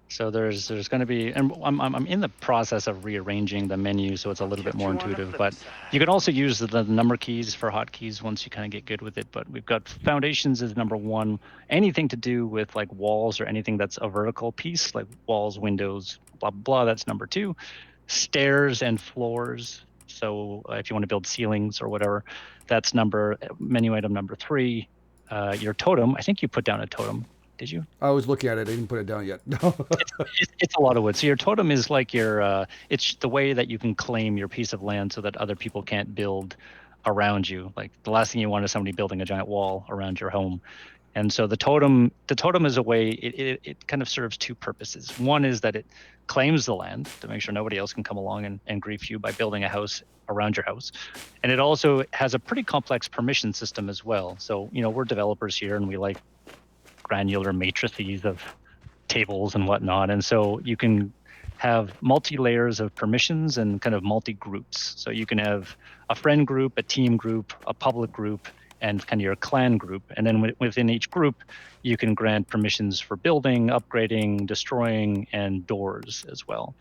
So there's going to be, and I'm in the process of rearranging the menu so it's a little bit more intuitive. But you can also use the number keys for hotkeys once you kind of get good with it. But we've got foundations is number one. Anything to do with like walls or anything that's a vertical piece, like walls, windows, blah blah blah. That's number two. Stairs and floors. So if you want to build ceilings or whatever, that's menu item number three. Your totem. I think you put down a totem. Did you? I was looking at it. I didn't put it down yet. No. It's a lot of wood. So your totem is like it's the way that you can claim your piece of land so that other people can't build around you. Like the last thing you want is somebody building a giant wall around your home. And so the totem is a way, it kind of serves two purposes. One is that it claims the land to make sure nobody else can come along and grief you by building a house around your house. And it also has a pretty complex permission system as well. So, we're developers here and we like granular matrices of tables and whatnot. And so you can have multi-layers of permissions and kind of multi-groups. So you can have a friend group, a team group, a public group, and kind of your clan group. And then within each group, you can grant permissions for building, upgrading, destroying, and doors as well.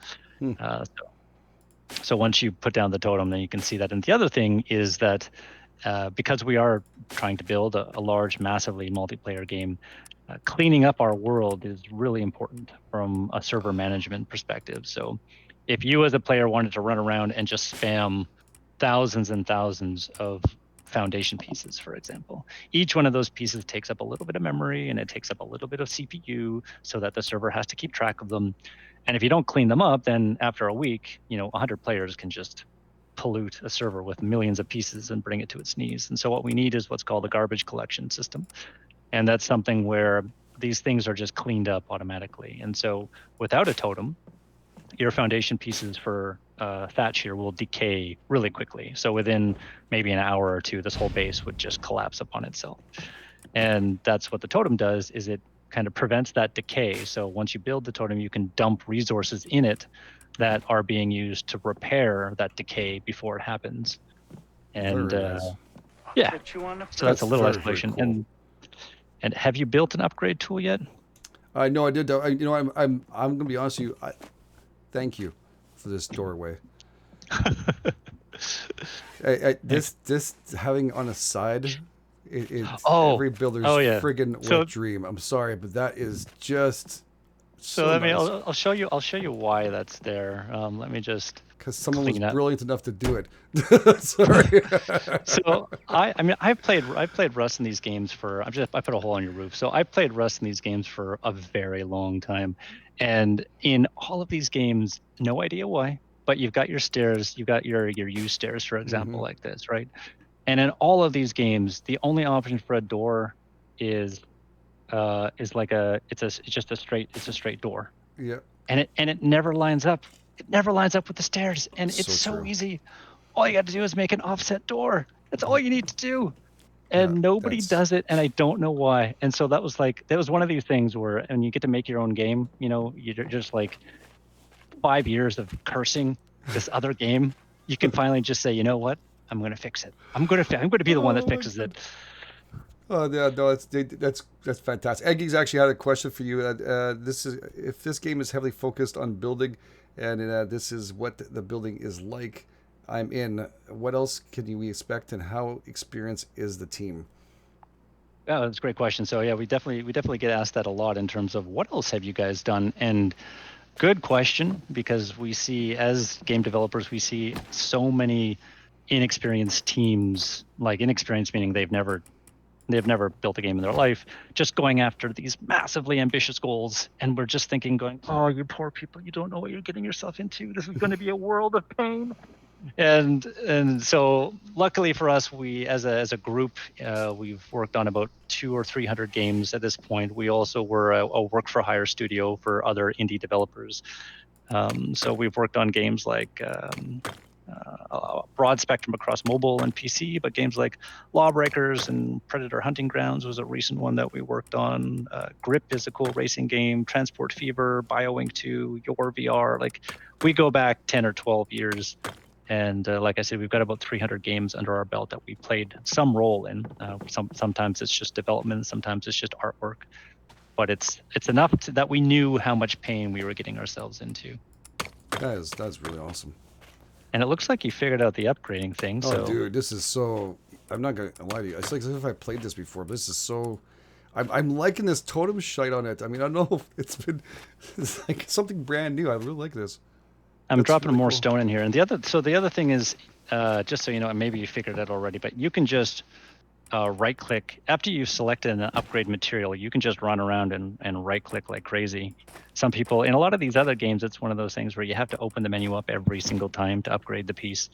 So once you put down the totem, then you can see that. And the other thing is that because we are trying to build a large, massively multiplayer game, cleaning up our world is really important from a server management perspective. So if you as a player wanted to run around and just spam thousands and thousands of foundation pieces, for example, each one of those pieces takes up a little bit of memory and it takes up a little bit of CPU so that the server has to keep track of them. And if you don't clean them up, then after a week, 100 players can just pollute a server with millions of pieces and bring it to its knees. And so what we need is what's called a garbage collection system. And that's something where these things are just cleaned up automatically. And so without a totem, your foundation pieces for thatch here will decay really quickly. So within maybe an hour or two, this whole base would just collapse upon itself. And that's what the totem does, is it kind of prevents that decay. So once you build the totem, you can dump resources in it that are being used to repair that decay before it happens. And very nice. yeah, so that's a little very, very escalation. cool. And have you built an upgrade tool yet? No, I did. I'm gonna be honest with you. Thank you for this doorway. This having on a side, it's every builder's friggin' wet dream. I'm sorry, but that is just so nice. I'll show you. I'll show you why that's there. Let me just because someone was brilliant enough to do it. Sorry. So I've played Rust in these games for. I put a hole in your roof. So I played Rust in these games for a very long time, and in all of these games, no idea why, but you've got your stairs. You've got your U stairs, for example, like this, right? And in all of these games, the only option for a door is like it's just a straight door. Yeah. And it never lines up. It never lines up with the stairs, and it's so easy. All you got to do is make an offset door. That's all you need to do. And nobody does it, and I don't know why. And so that was one of these things where, when you get to make your own game, you're just like 5 years of cursing this other game. You can finally just say, you know what? I'm going to fix it. I'm going to be the one that fixes it. Oh yeah, no, that's fantastic. Eggy's actually had a question for you. If this game is heavily focused on building, and this is what the building is like, I'm in. What else can we expect, and how experienced is the team? Oh, that's a great question. So yeah, we definitely get asked that a lot in terms of what else have you guys done? And good question, because we see, as game developers, we see so many inexperienced teams, like inexperienced meaning they've never built a game in their life, just going after these massively ambitious goals. And we're just thinking, oh, you poor people, you don't know what you're getting yourself into. This is going to be a world of pain. And so luckily for us, we as a group, we've worked on about 200 or 300 games at this point. We also were a work for hire studio for other indie developers. So we've worked on games like a broad spectrum across mobile and PC, but games like Lawbreakers and Predator Hunting Grounds was a recent one that we worked on. Grip is a cool racing game. Transport Fever, BioWing 2, Your VR. Like, we go back 10 or 12 years. And like I said, we've got about 300 games under our belt that we played some role in. Sometimes it's just development, sometimes it's just artwork. But it's enough that we knew how much pain we were getting ourselves into. That's really awesome. And it looks like you figured out the upgrading thing. Oh, dude, this is so... I'm not going to lie to you. It's like as if I played this before, but this is so... I'm liking this totem shite on it. I mean, I don't know if it's like something brand new. I really like this. I'm dropping really more stone in here. And the other thing is, just so you know, and maybe you figured it out already, but you can just right-click. After you've selected an upgrade material, you can just run around and right-click like crazy. Some people, in a lot of these other games, it's one of those things where you have to open the menu up every single time to upgrade the piece.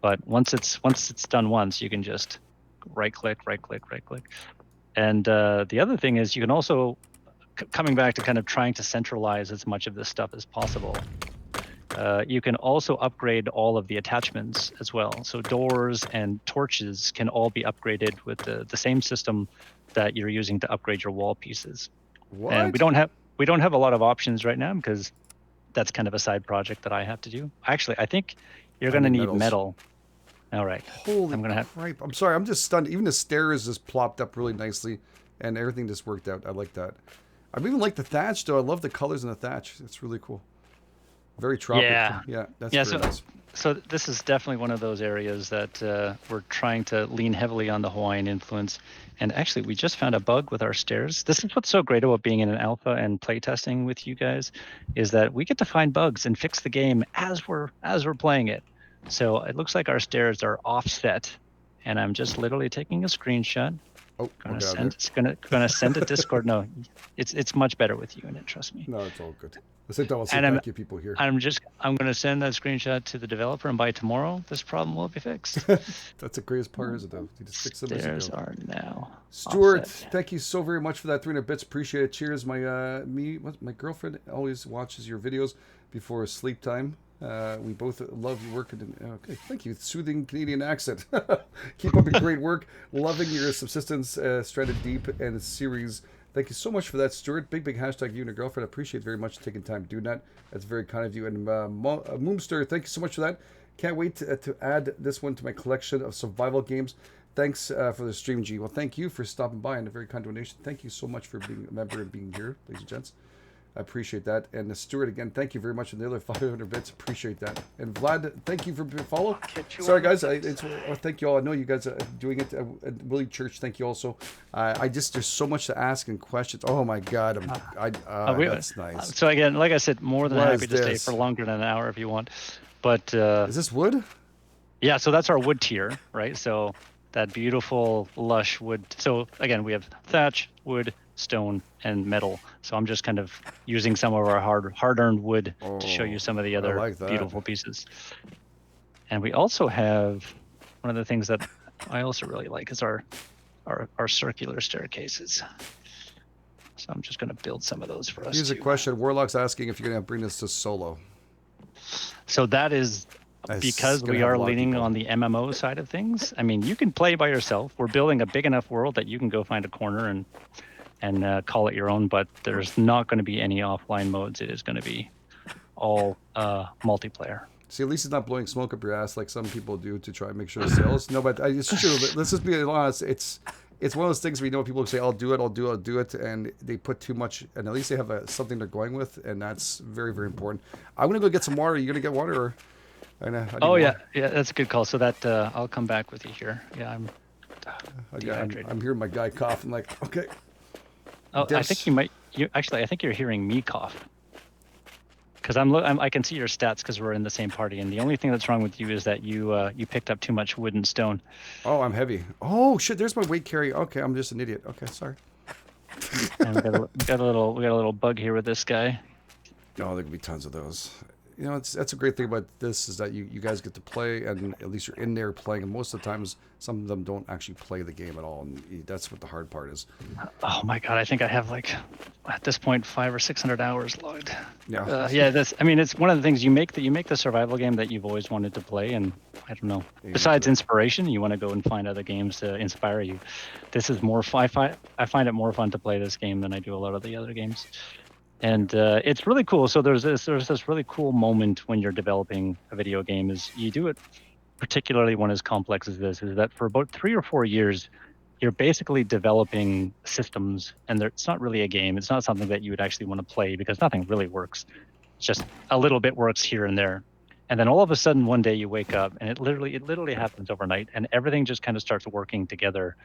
But once it's done once, you can just right-click. And the other thing is, you can also, coming back to kind of trying to centralize as much of this stuff as possible, you can also upgrade all of the attachments as well. So doors and torches can all be upgraded with the same system that you're using to upgrade your wall pieces. What? And we don't have a lot of options right now, because that's kind of a side project that I have to do. Actually, I think you're going to need metal. All right. Holy crap. I'm sorry. I'm just stunned. Even the stairs just plopped up really nicely, and everything just worked out. I like that. I even like the thatch, though. I love the colors in the thatch. It's really cool. Very tropical. Yeah, that's very nice. So this is definitely one of those areas that we're trying to lean heavily on the Hawaiian influence. And actually, we just found a bug with our stairs. This is what's so great about being in an alpha and playtesting with you guys, is that we get to find bugs and fix the game as we're playing it. So it looks like our stairs are offset, and I'm just literally taking a screenshot. Oh, gonna send a Discord. No, it's much better with you in it. Trust me. No, it's all good. Thank you, people here. I'm going to send that screenshot to the developer, and by tomorrow, this problem will be fixed. That's the greatest part, isn't it? You just fix them as you go. Stairs are now Stuart, offset. Thank you so very much for that 300 bits. Appreciate it. Cheers. My girlfriend always watches your videos before sleep time. We both love your work. Okay, thank you. Soothing Canadian accent. Keep up your great work. Loving your subsistence, Stranded Deep, and series Thank you so much for that, Stuart. Big hashtag you and your girlfriend. I appreciate very much taking time doing that. That's very kind of you. And Moomster, thank you so much for that. Can't wait to add this one to my collection of survival games. Thanks for the stream, G. Well, thank you for stopping by and a very kind donation. Thank you so much for being a member and being here, ladies and gents. I appreciate that. And Stuart, again, thank you very much for the other 500 bits. Appreciate that. And Vlad, thank you for the follow. Sorry, guys. Thank you all. I know you guys are doing it. Willie Church, thank you also. There's so much to ask and questions. Oh, my God. That's nice. So, again, like I said, more than happy to stay for longer than an hour if you want. But is this wood? Yeah, so that's our wood tier, right? So that beautiful, lush wood. So, again, we have thatch, wood, stone, and metal. So I'm just kind of using some of our hard-earned wood to show you some of the other beautiful pieces. And we also have one of the things that I also really like is our circular staircases. So I'm just going to build some of those for us. Here's a question. Warlock's asking if you're going to bring this to solo. So that is because we are leaning on the MMO side of things. I mean, you can play by yourself. We're building a big enough world that you can go find a corner and call it your own, but there's not going to be any offline modes. It is going to be all multiplayer. See, at least it's not blowing smoke up your ass like some people do to try and make sure the sales. No, but it's true. Let's just be honest. It's one of those things we know people say, I'll do it, and they put too much, and at least they have something they're going with, and that's very, very important. I'm going to go get some water. Are you going to get water? Or yeah, that's a good call. So that I'll come back with you here. Yeah, I'm dehydrated. I'm hearing my guy cough. I'm like, okay. Oh, I think you might. I think you're hearing me cough. Because I can see your stats because we're in the same party, and the only thing that's wrong with you is that you picked up too much wood and stone. Oh, I'm heavy. Oh shit! There's my weight carry. Okay, I'm just an idiot. Okay, sorry. And we got a little bug here with this guy. Oh, there could be tons of those. You know, that's a great thing about this is that you guys get to play, and at least you're in there playing. And most of the times, some of them don't actually play the game at all, and that's what the hard part is. Oh my God, I think I have at this point 500 or 600 hours logged. Yeah. It's one of the things you make the survival game that you've always wanted to play, and I don't know. Besides inspiration, you want to go and find other games to inspire you. This is more fun. I find it more fun to play this game than I do a lot of the other games. And it's really cool. So there's this really cool moment when you're developing a video game is you do it, particularly one as complex as this, is that for about 3 or 4 years, you're basically developing systems, and it's not really a game. It's not something that you would actually want to play because nothing really works. It's just a little bit works here and there. And then all of a sudden one day you wake up and it literally happens overnight, and everything just kind of starts working together.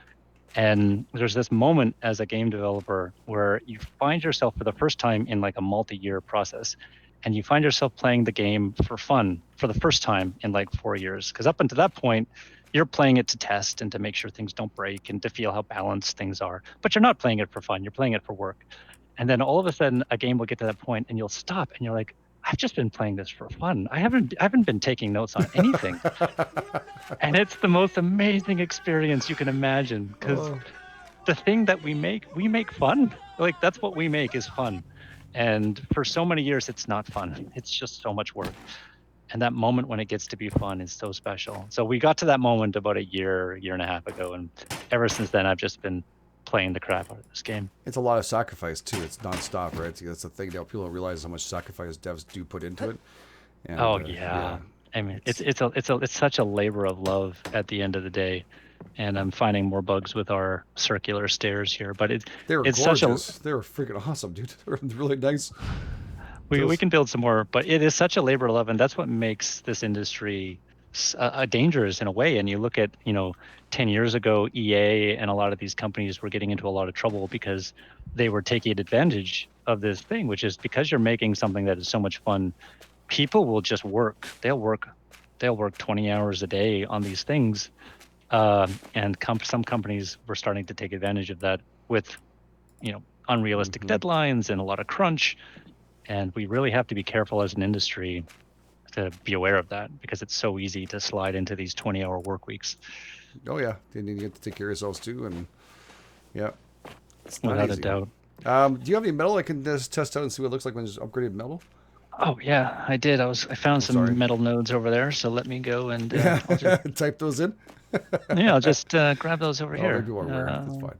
And there's this moment as a game developer where you find yourself for the first time in like a multi-year process, and you find yourself playing the game for fun for the first time in like 4 years. Because up until that point, you're playing it to test and to make sure things don't break and to feel how balanced things are. But you're not playing it for fun. You're playing it for work. And then all of a sudden, a game will get to that point, and you'll stop, and you're like, I've just been playing this for fun. I haven't been taking notes on anything. And it's the most amazing experience you can imagine, because the thing that we make fun. Like, that's what we make, is fun. And for so many years, it's not fun. It's just so much work. And that moment when it gets to be fun is so special. So we got to that moment about a year and a half ago. And ever since then, I've just been playing the crap out of this game. It's a lot of sacrifice too. It's nonstop, right? That's the thing that people don't realize how much sacrifice devs do put into it. And, I mean, it's such a labor of love at the end of the day. And I'm finding more bugs with our circular stairs here, but it's gorgeous. They were freaking awesome, dude. They're really nice. We can build some more, but it is such a labor of love, and that's what makes this industry dangerous in a way. And you look at 10 years ago, EA and a lot of these companies were getting into a lot of trouble because they were taking advantage of this thing, which is because you're making something that is so much fun, people will just work. They'll work 20 hours a day on these things. And some companies were starting to take advantage of that with, unrealistic deadlines and a lot of crunch. And we really have to be careful as an industry to be aware of that, because it's so easy to slide into these 20-hour work weeks. Oh yeah, you need to get to take care of yourselves too, and yeah, it's not without easy. A doubt. Do you have any metal I can just test out and see what it looks like when it's upgraded metal? Oh yeah, I did. I found some metal nodes over there, so let me go and type those in. Yeah, I'll just grab those over here. They do are rare. That's fine.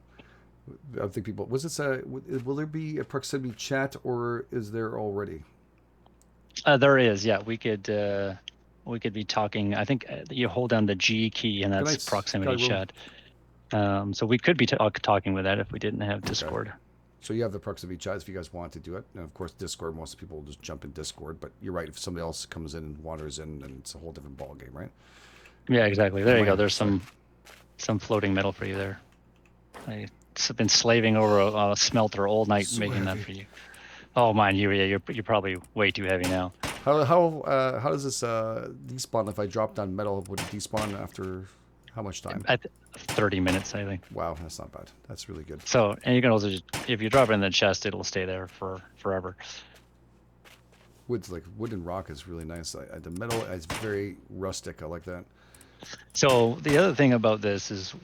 I think people was this will there be a proximity chat or is there already? There is, yeah. We could be talking. I think you hold down the G key, and that's proximity chat. So we could be talking with that if we didn't have Discord. So you have the proximity chat if you guys want to do it. And of course, Discord, most people will just jump in Discord. But you're right. If somebody else comes in and wanders in, then it's a whole different ball game, right? Yeah, exactly. There you go. There's some floating metal for you there. I've been slaving over a smelter all night making that for you. Oh, man, you're probably way too heavy now. How does this despawn? If I drop down metal, would it despawn after how much time? 30 minutes, I think. Wow, that's not bad. That's really good. So, and you can also just, if you drop it in the chest, it'll stay there for forever. Wood and rock is really nice. The metal is very rustic. I like that. So the other thing about this is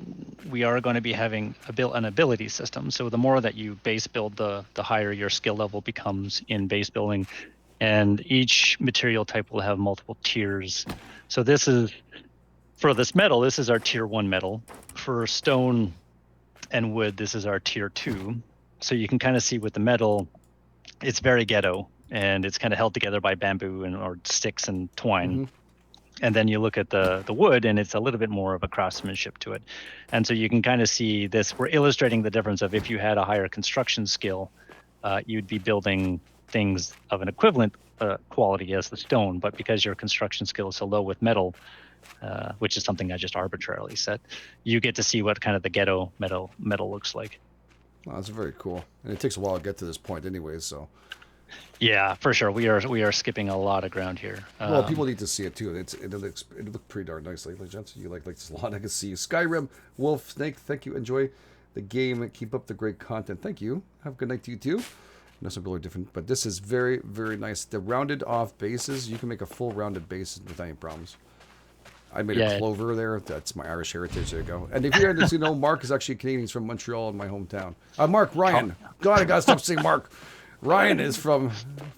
we are going to be having an ability system. So the more that you base build, the higher your skill level becomes in base building. And each material type will have multiple tiers. So this is, for this metal, this is our tier 1 metal. For stone and wood, this is our tier 2. So you can kind of see with the metal, it's very ghetto. And it's kind of held together by bamboo or sticks and twine. Mm-hmm. And then you look at the wood, and it's a little bit more of a craftsmanship to it. And so you can kind of see this. We're illustrating the difference of if you had a higher construction skill, you'd be building things of an equivalent quality as the stone. But because your construction skill is so low with metal, which is something I just arbitrarily set, you get to see what kind of the ghetto metal looks like. Well, that's very cool. And it takes a while to get to this point anyways, so... Yeah, for sure. We are skipping a lot of ground here. Well, people need to see it too. It looked pretty darn nicely. Like Jensen, you like this a lot. I can see you. Skyrim, Wolf, Snake. Thank you. Enjoy the game. Keep up the great content. Thank you. Have a good night to you too. I know some people are different, but this is very, very nice. The rounded off bases, you can make a full rounded base without any problems. I made a clover there. That's my Irish heritage. There you go. And if you're to know, Mark is actually Canadian. He's from Montreal, in my hometown. Mark Ryan. God, I gotta stop saying Mark. Ryan is from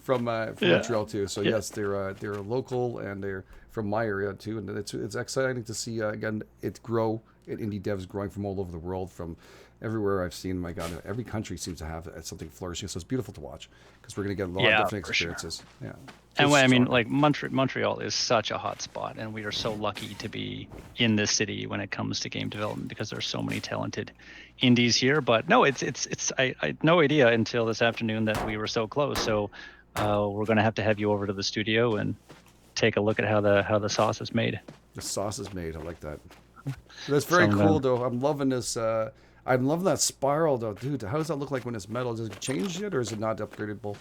Montreal too, so yes, they're local and they're from my area too, and it's exciting to see again it grow. Indie devs growing from all over the world, from everywhere I've seen. My God, every country seems to have something flourishing, so it's beautiful to watch because we're going to get a lot of different experiences. Sure. Yeah, and I mean, like Montreal is such a hot spot, and we are so lucky to be in this city when it comes to game development because there's so many talented indies here. But no, I had no idea until this afternoon that we were so close. So we're going to have you over to the studio and take a look at how the sauce is made. The sauce is made. I like that. That's very cool, though. I'm loving this. I'm loving that spiral, though, dude. How does that look like when it's metal? Does it change yet, or is it not upgradable?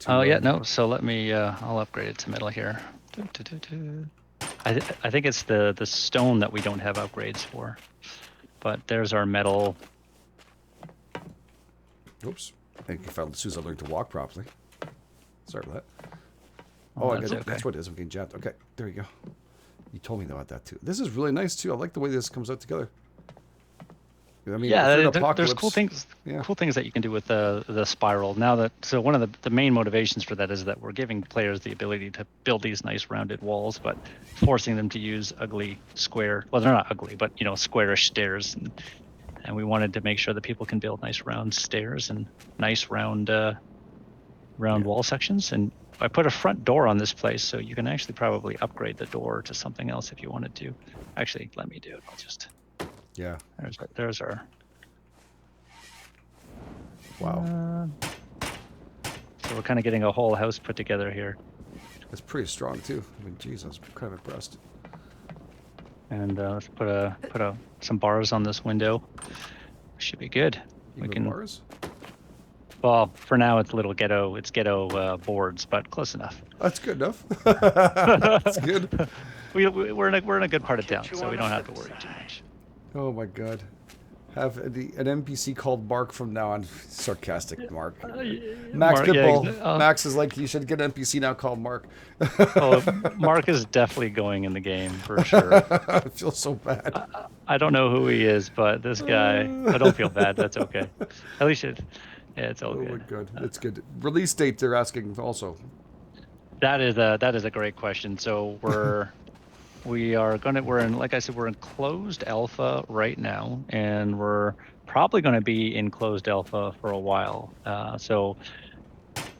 Yeah, no. So let me. I'll upgrade it to metal here. I think it's the stone that we don't have upgrades for, but there's our metal. Oops. I think I found as soon as I learned to walk properly. Sorry for that. That's what it is. I'm getting jabbed. Okay, there you go. You told me about that too. This is really nice too. I like the way this comes out together. I mean, there's cool things. Yeah. Cool things that you can do with the spiral. So one of the main motivations for that is that we're giving players the ability to build these nice rounded walls, but forcing them to use ugly square. Well, they're not ugly, but squarish stairs. And we wanted to make sure that people can build nice round stairs and nice round wall sections. And I put a front door on this place, so you can actually probably upgrade the door to something else if you wanted to. Actually, let me do it. I'll just... Yeah. There's our... Wow. So we're kind of getting a whole house put together here. That's pretty strong, too. I mean, geez, I was kind of impressed. And let's put some bars on this window. Should be good. We can... bars? Well, for now it's ghetto boards, but close enough. That's good enough. That's good. We're in a good part of town, so we don't have to worry too much. Oh my God. Have an NPC called Mark from now on. Sarcastic Mark. Max Pitbull. Max is like, you should get an NPC now called Mark. Mark is definitely going in the game for sure. I feel so bad. I don't know who he is, but this guy, I don't feel bad. That's okay. At least it's all good. Oh my God, that's good. Release date they're asking also. That is a great question. So we're in, like I said, we're in closed alpha right now, and we're probably going to be in closed alpha for a while. So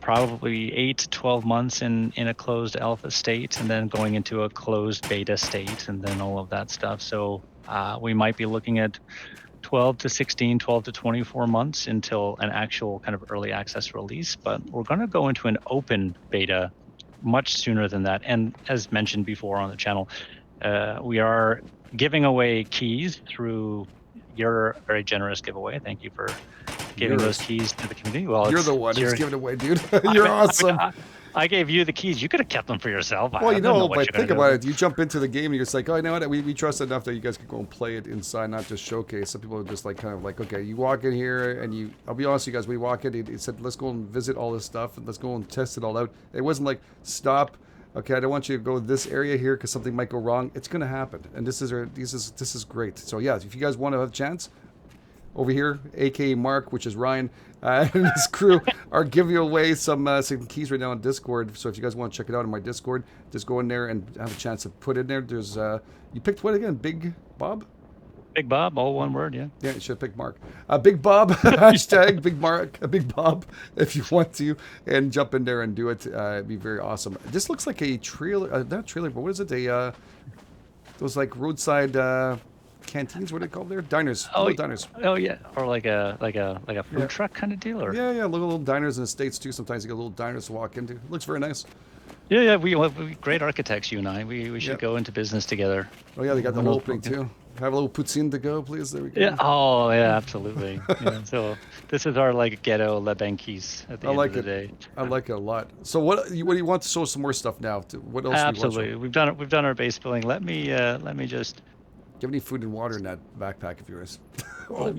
probably 8 to 12 months in a closed alpha state, and then going into a closed beta state, and then all of that stuff. So we might be looking at 12 to 16, 12 to 24 months until an actual kind of early access release. But we're going to go into an open beta much sooner than that. And as mentioned before on the channel, we are giving away keys through your very generous giveaway. Thank you for giving those keys to the community. Well, you're the one who's giving it away, dude. You're awesome. I gave you the keys. You could have kept them for yourself. Well, but think about it. You jump into the game and you're just like, oh, you know what? We trust enough that you guys can go and play it inside, not just showcase. Some people are just like, kind of like, okay, you walk in here and I'll be honest with you guys, we walk in, it said, let's go and visit all this stuff and let's go and test it all out. It wasn't like, stop. Okay, I don't want you to go this area here because something might go wrong. It's going to happen. And this is great. So yeah, if you guys want to have a chance, over here, aka Mark, which is Ryan, and his crew are giving away some keys right now on Discord. So if you guys want to check it out on my Discord, just go in there and have a chance to put in there. There's you picked what again? Big Bob? Big Bob, all one word, yeah. Yeah, you should have picked Mark. Big Bob, hashtag Big Mark, Big Bob, if you want to, and jump in there and do it. It'd be very awesome. This looks like a trailer, not trailer, but what is it? Those like roadside canteens, what are they called there? Diners. Diners. Oh yeah, or like a food truck kind of deal, or yeah, little diners in the States too. Sometimes you get little diners to walk into. It looks very nice. Yeah, we great architects, you and I. We should go into business together. Oh yeah, they got the whole opening too. Have a little poutine to go, please. There we go. Yeah. Oh yeah, absolutely. Yeah, so this is our like ghetto La Banquise at the end of the day. I like it a lot. So what do you want to show some more stuff now? What else? Absolutely. Do you want we've done our base building. Let me just. Do you have any food and water in that backpack of yours? Let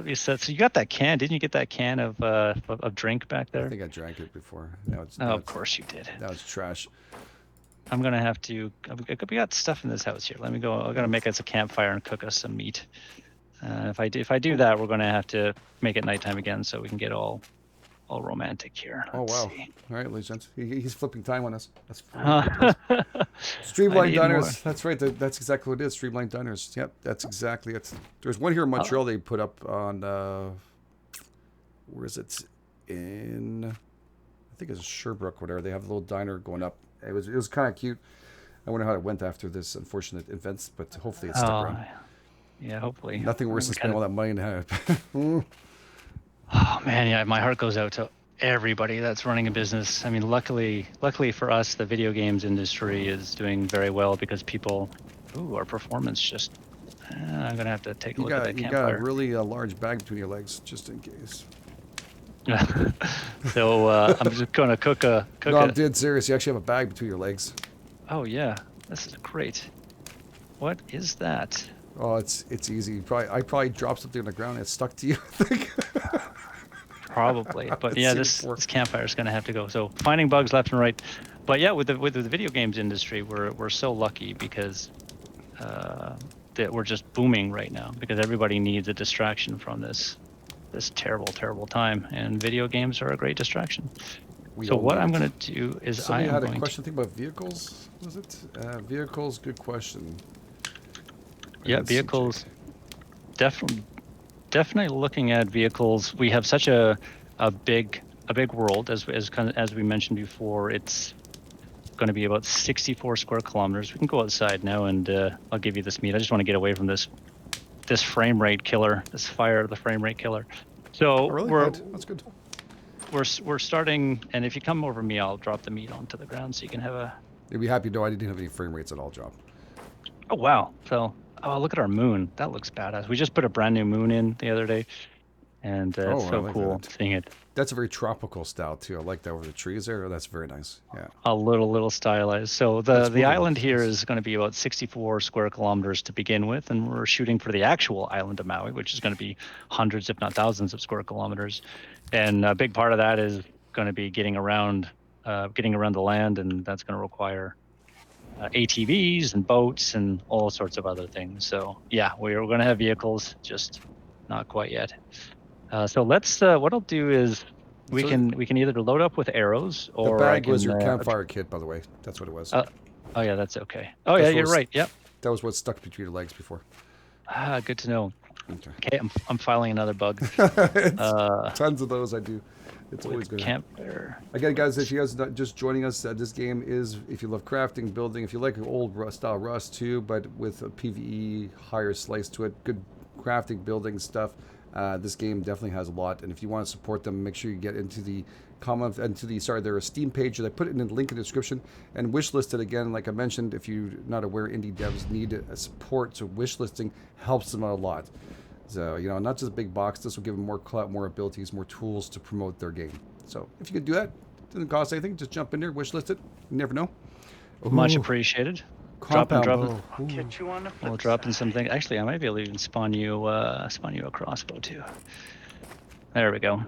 me set. So you got that can? Didn't you get that can of drink back there? I think I drank it before. Of course you did. That was trash. I'm gonna have to. We got stuff in this house here. Let me go. I'm gonna make us a campfire and cook us some meat. If I do that, we're gonna have to make it nighttime again so we can get all romantic here. Let's see. All right, ladies and gents. He's flipping time on us. That's Streamline Diners. More. That's right. That's exactly what it is. Streamline Diners. Yep, that's exactly it. There's one here in Montreal they put up on, where is it? I think it's Sherbrooke, whatever. They have a little diner going up. It was kind of cute. I wonder how it went after this unfortunate events, but hopefully it's stuck around. Yeah, hopefully. Nothing worse than spending all that money and Oh man, yeah, my heart goes out to everybody that's running a business. I mean, luckily for us, the video games industry is doing very well because people, our performance just. I'm gonna have to take a look at that campfire. You got a really large bag between your legs, just in case. So I'm just gonna cook. No, I'm dead serious. You actually have a bag between your legs. Oh yeah, this is great. What is that? Oh, it's easy. I probably dropped something on the ground and it stuck to you. I think. Probably, but yeah, this campfire is going to have to go. So finding bugs left and right, but yeah, with the video games industry, we're so lucky because that we're just booming right now because everybody needs a distraction from this terrible time, and video games are a great distraction. So what I'm going to do is somebody had a question. Think about vehicles. Was it vehicles? Good question. Yeah, vehicles. Definitely looking at vehicles. We have such a big world as we mentioned before. It's going to be about 64 square kilometers. We can go outside now, and I'll give you this meat. I just want to get away from this frame rate killer, this fire of the frame rate killer. So that's good. We're starting, and if you come over me, I'll drop the meat onto the ground so you can have a. You'd be happy to know I didn't have any frame rates at all, Job. Oh wow! So. Oh, look at our moon. That looks badass. We just put a brand new moon in the other day, and it's so cool seeing it. That's a very tropical style, too. I like that over the trees there. That's very nice. Yeah. A little stylized. So the island here is going to be about 64 square kilometers to begin with, and we're shooting for the actual island of Maui, which is going to be hundreds, if not thousands, of square kilometers. And a big part of that is going to be getting around the land, and that's going to require ATVs and boats and all sorts of other things. So yeah, we're going to have vehicles, just not quite yet. So let's. What I'll do is we can either load up with arrows or the bag was your campfire kit, by the way. That's what it was. Oh yeah, that's okay. Oh yeah, you're right. Yep. That was what stuck between your legs before. Good to know. Okay, I'm filing another bug. Tons of those I do. It's always good. Campfire. Again, guys, if you guys are not just joining us, this game is, if you love crafting, building, if you like old style Rust too, but with a PvE higher slice to it, good crafting, building stuff. This game definitely has a lot, and if you want to support them, make sure you get into the their Steam page. I put it in the link in the description, and wishlist it again. Like I mentioned, if you're not aware, indie devs need a support, so wishlisting helps them out a lot. So, not just a big box. This will give them more clout, more abilities, more tools to promote their game. So, if you could do that, it doesn't cost anything. Just jump in there, wishlist it. You never know. Ooh. Much appreciated. Dropping. We'll drop in something. Actually, I might be able to even spawn you a crossbow too. There we go.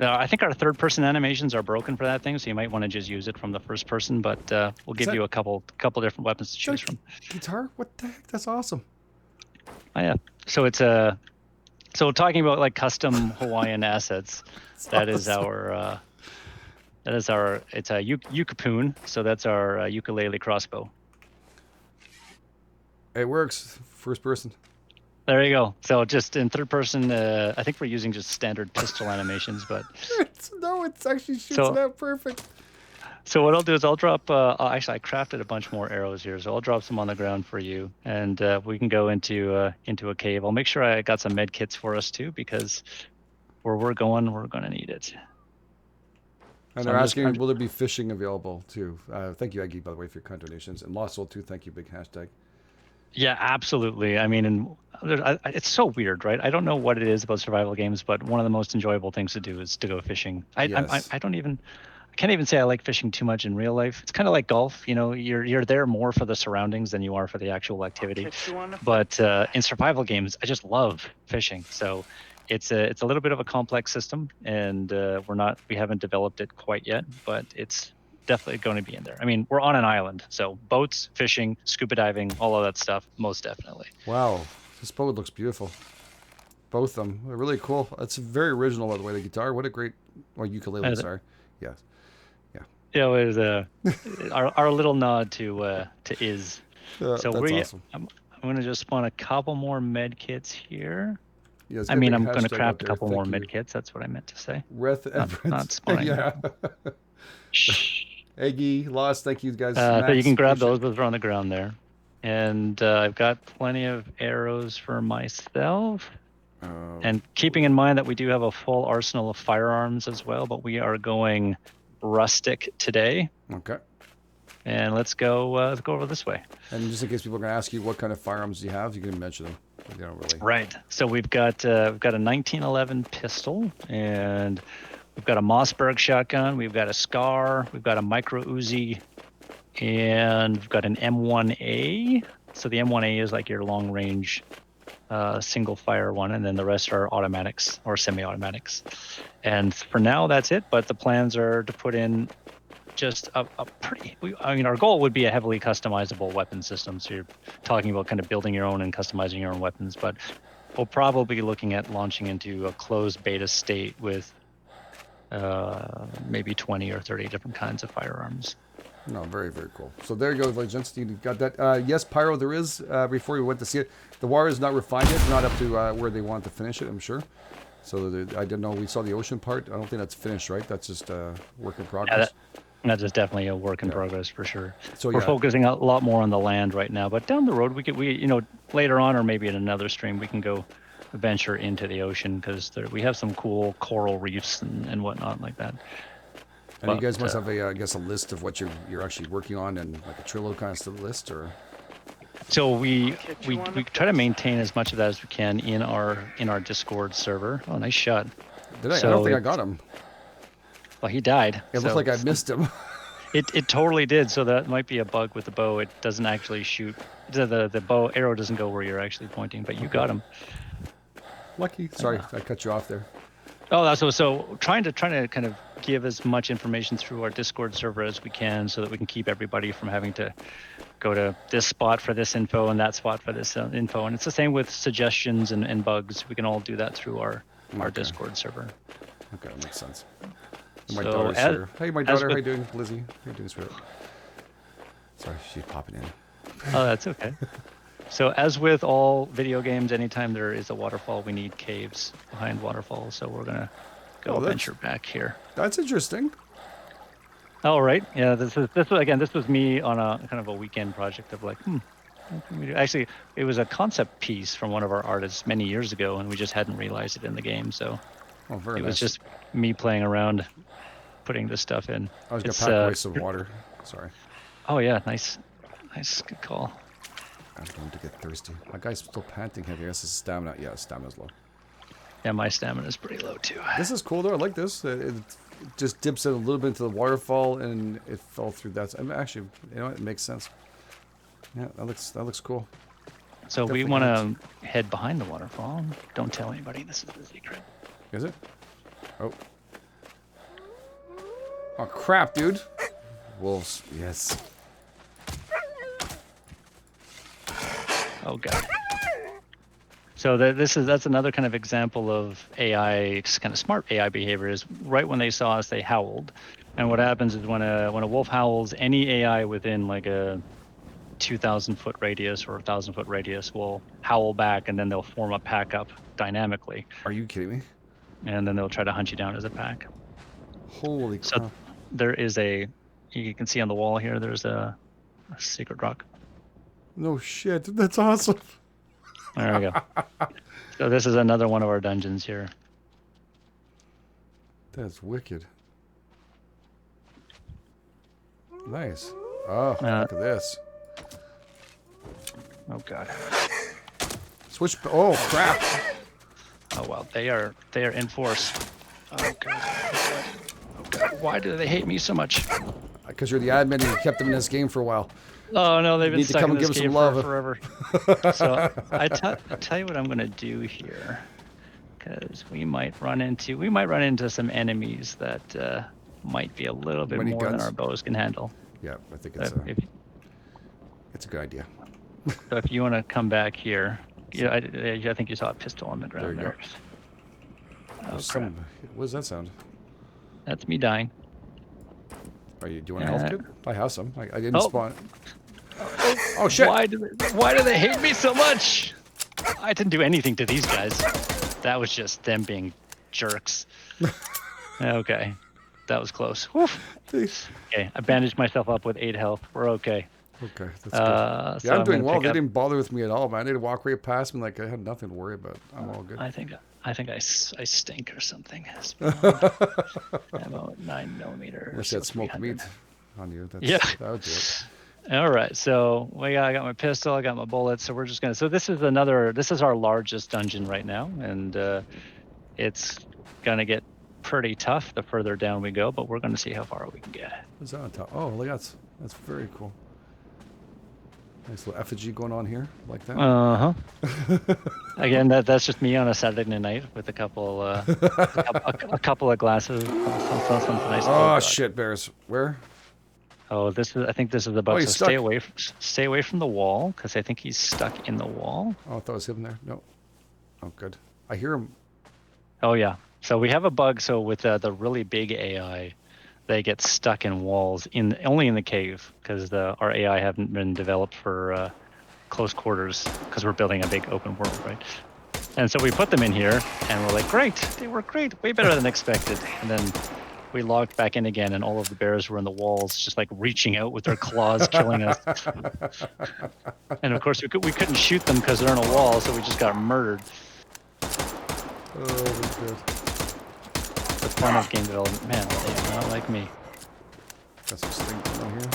I think our third-person animations are broken for that thing, so you might want to just use it from the first person. But we'll give you a couple different weapons to choose from. Guitar? What the heck? That's awesome. Oh yeah. So it's so talking about like custom Hawaiian assets. It's a Yukapoon. So that's our ukulele crossbow. It works. First person. There you go. So just in third person, I think we're using just standard pistol animations, but it's actually shoots it out perfect. So what I'll do is I'll drop. Actually, I crafted a bunch more arrows here, so I'll drop some on the ground for you, and we can go into a cave. I'll make sure I got some med kits for us too, because where we're going to need it. And they're asking, will there be fishing available too? Thank you, Aggie, by the way, for your kind donations, and Lost Soul too. Thank you, big hashtag. Yeah, absolutely. I mean, it's so weird, right? I don't know what it is about survival games, but one of the most enjoyable things to do is to go fishing. I can't even say I like fishing too much in real life. It's kind of like golf, you're there more for the surroundings than you are for the actual activity. But in survival games, I just love fishing. So it's a little bit of a complex system, and we haven't developed it quite yet, but it's definitely going to be in there. I mean, we're on an island, so boats, fishing, scuba diving, all of that stuff, most definitely. Wow, this boat looks beautiful. Both of them are really cool. It's very original, by the way. The guitar, what a great, ukulele. Sorry, yes. Yeah, it was our little nod to Iz. So that's awesome. I'm going to just spawn a couple more med kits here. Yes, I'm going to craft a couple more med kits. That's what I meant to say. Not spawning. Yeah. Eggy, Lost, thank you guys. So you can grab those are on the ground there. And I've got plenty of arrows for myself. And keeping in mind that we do have a full arsenal of firearms as well, but we are going rustic today. Okay. And let's go over this way. And just in case people are going to ask you what kind of firearms you have, you can mention them. They don't really. Right. So we've got a 1911 pistol, and we've got a Mossberg shotgun, we've got a Scar, we've got a micro Uzi, and we've got an M1A. So the M1A is like your long range single fire one, and then the rest are automatics or semi-automatics. And for now, that's it. But the plans are to put in just our goal would be a heavily customizable weapon system. So you're talking about kind of building your own and customizing your own weapons, but we'll probably be looking at launching into a closed beta state with maybe 20 or 30 different kinds of firearms. No, very, very cool. So there you go, ladies and gentlemen. You got that. Yes, Pyro, there is, before we went to see it, the wire is not refined yet, not up to where they want to finish it, I'm sure. So I didn't know, we saw the ocean part. I don't think that's finished, right? That's just work in progress. That is definitely a work in progress for sure. So we're focusing a lot more on the land right now, but down the road we later on, or maybe in another stream, we can go venture into the ocean, because we have some cool coral reefs and whatnot like that. And you guys must have a list of what you're actually working on, and like a Trello kind of list, or. So we try to maintain as much of that as we can in our Discord server. Oh, nice shot. Did I? I don't think I got him. Well, he died. It looked like I missed him. It totally did. So that might be a bug with the bow. It doesn't actually shoot. The bow arrow doesn't go where you're actually pointing, but you got him. Lucky. Sorry, I cut you off there. Oh, so trying to kind of give as much information through our Discord server as we can, so that we can keep everybody from having to go to this spot for this info and that spot for this info. And it's the same with suggestions and bugs. We can all do that through our Discord server. Okay, that makes sense. My daughter's here. Hey, my daughter, how you doing? Lizzie, how you doing, sweetheart? Sorry, she's popping in. Oh, that's okay. So as with all video games, anytime there is a waterfall, we need caves behind waterfalls. So we're gonna go venture back here. That's interesting. Oh, right. Yeah, this was me on a kind of a weekend project of like, what can we do? Actually, it was a concept piece from one of our artists many years ago, and we just hadn't realized it in the game. So it was just me playing around, putting this stuff in. I was gonna pack away some water. Sorry. Oh yeah, nice, good call. I'm going to get thirsty. My guy's still panting heavy. I guess his stamina. Yeah, his stamina's low. Yeah, my stamina is pretty low too. This is cool though. I like this. It just dips in a little bit into the waterfall, and it fell through that. I mean, actually, you know, it makes sense. Yeah, that looks cool. So definitely we want to head behind the waterfall. Don't tell anybody. This is the secret. Is it? Oh. Oh crap, dude. Wolves. Yes. Oh god. So that's another kind of example of AI, kind of smart AI behavior. Is right when they saw us, they howled, and what happens is when a wolf howls, any AI within like a 2,000-foot radius or 1,000-foot radius will howl back, and then they'll form a pack up dynamically. Are you kidding me? And then they'll try to hunt you down as a pack. Holy crap! So there is you can see on the wall here. There's a secret rock. No shit, that's awesome. There we go. So this is another one of our dungeons here. That's wicked. Nice. Oh, look at this. Oh god. Switch. Oh crap. Oh well, they are in force. Oh god. Oh god. Why do they hate me so much? Because you're the admin and you kept them in this game for a while. Oh no, they've been stuck in this game for forever. So I tell you what I'm gonna do here, because we might run into some enemies that might be a little bit more than our bows can handle. Yeah, I think it's a good idea. So if you want to come back here, I think you saw a pistol on the ground there. Oh crap! What does that sound? That's me dying. Do you want a health kit? I have some. I didn't spawn. Oh shit! Why do they hate me so much? I didn't do anything to these guys. That was just them being jerks. Okay, that was close. Okay, I bandaged myself up with 8 health. We're okay. Okay, that's good. Yeah, I'm doing well. They didn't bother with me at all, man. They didn't walk right past me like I had nothing to worry about. I'm all good. I think I stink or something. About 9mm. Wish that smoked meat on you. Yeah. That would do it. All right, so I got my pistol, I got my bullets, so we're just gonna. So this is our largest dungeon right now, and it's gonna get pretty tough the further down we go, but we're gonna see how far we can get. What's that on top? Oh, look, that's very cool. Nice little effigy going on here, like that. Again, that's just me on a Saturday night with a couple a couple of glasses. Something nice. Oh shit, bears! Where? Oh, I think this is about to stay away from the wall, because I think he's stuck in the wall. Oh, I thought it was him there. No. Oh, good. I hear him. Oh yeah. So we have a bug. So with the really big AI, they get stuck in walls only in the cave, because our AI haven't been developed for close quarters, because we're building a big open world, right? And so we put them in here, and we're like, great, they work great, way better than expected. And then we logged back in again, and all of the bears were in the walls, just like reaching out with their claws, killing us. And of course, we couldn't shoot them because they're in a wall, so we just got murdered. Oh, that's good. The fun of game development, man. They are not like me. Got some stink going on here.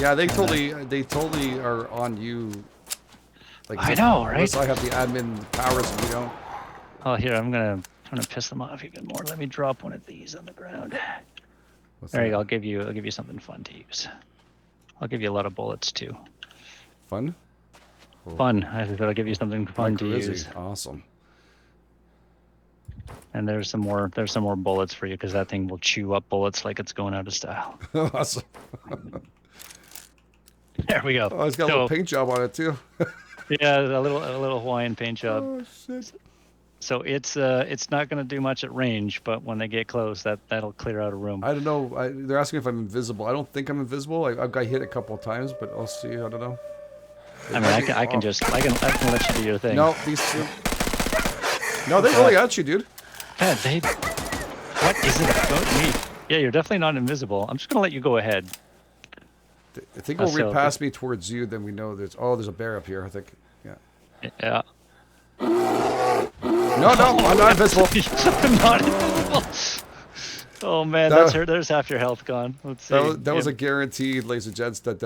Yeah, they totally are on you. Like, I know, right? Unless I have the admin powers and you don't. Oh, here, I'm gonna piss them off even more. Let me drop one of these on the ground. There you go. I'll give you something fun to use. I'll give you a lot of bullets too. Fun? Cool. Fun. I said I'll give you something fun to use. Awesome. And there's some more bullets for you, because that thing will chew up bullets like it's going out of style. Awesome. There we go. Oh, it's got a little paint job on it too. Yeah, a little Hawaiian paint job. Oh shit. So it's not going to do much at range, but when they get close, that'll clear out a room. I don't know. They're asking if I'm invisible. I don't think I'm invisible. I've got hit a couple of times, but I'll see. I don't know. I mean, I can let you do your thing. No, these two. No, they really got you, dude. Yeah, what is it about me? Yeah, you're definitely not invisible. I'm just gonna let you go ahead. I think we'll repass me towards you, then we know there's a bear up here, I think. Yeah. Yeah. No, I'm not invisible. I'm not invisible. Oh man, there's half your health gone. Let's see. That was a guaranteed, ladies and gents, that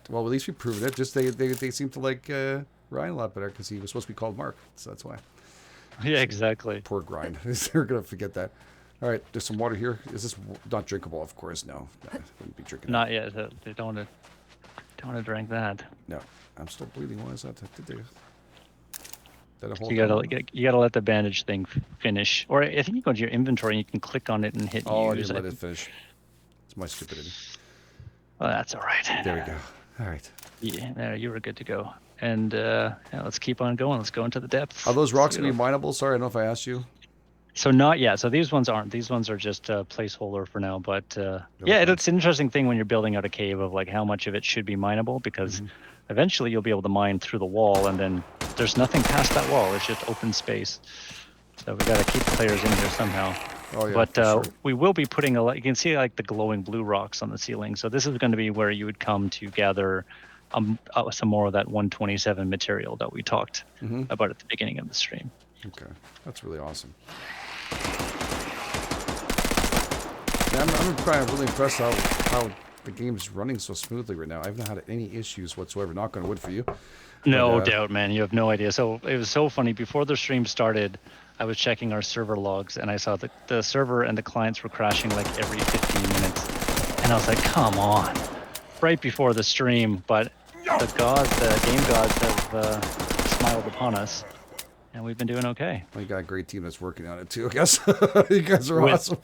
well, at least we proved it. Just they seem to like Ryan a lot better because he was supposed to be called Mark, so that's why. Yeah, exactly. Poor grind. They're gonna forget that. All right, there's some water here. Is this not drinkable? Of course, no. I wouldn't be drinking. Not yet. They don't want to drink that. No, I'm still bleeding. Why is that? Did they? You gotta let the bandage thing finish, or I think you go to your inventory and you can click on it and hit use. I didn't let it finish. It's my stupidity. Well, that's all right. There we go. All right. Yeah, there, you were good to go. And let's keep on going. Let's go into the depths. Are those rocks gonna be mineable? Sorry, I don't know if I asked you. So not yet. So these ones aren't. These ones are just a placeholder for now. But yeah, it's an interesting thing when you're building out a cave of like how much of it should be mineable, because eventually you'll be able to mine through the wall, and then there's nothing past that wall. It's just open space. So we got to keep the players in here somehow. Oh yeah. But sure. we will be putting you can see like the glowing blue rocks on the ceiling. So this is going to be where you would come to gather some more of that 127 material that we talked about at the beginning of the stream. Okay, that's really awesome. Yeah, I'm really impressed how the game's running so smoothly right now. I haven't had any issues whatsoever. Knock on wood for you. No doubt, man. You have no idea. So it was so funny. Before the stream started, I was checking our server logs, and I saw the server and the clients were crashing like every 15 minutes. And I was like, come on. Right before the stream, but the game gods have smiled upon us. And we've been doing okay. Well, you got a great team that's working on it too, I guess. You guys are awesome.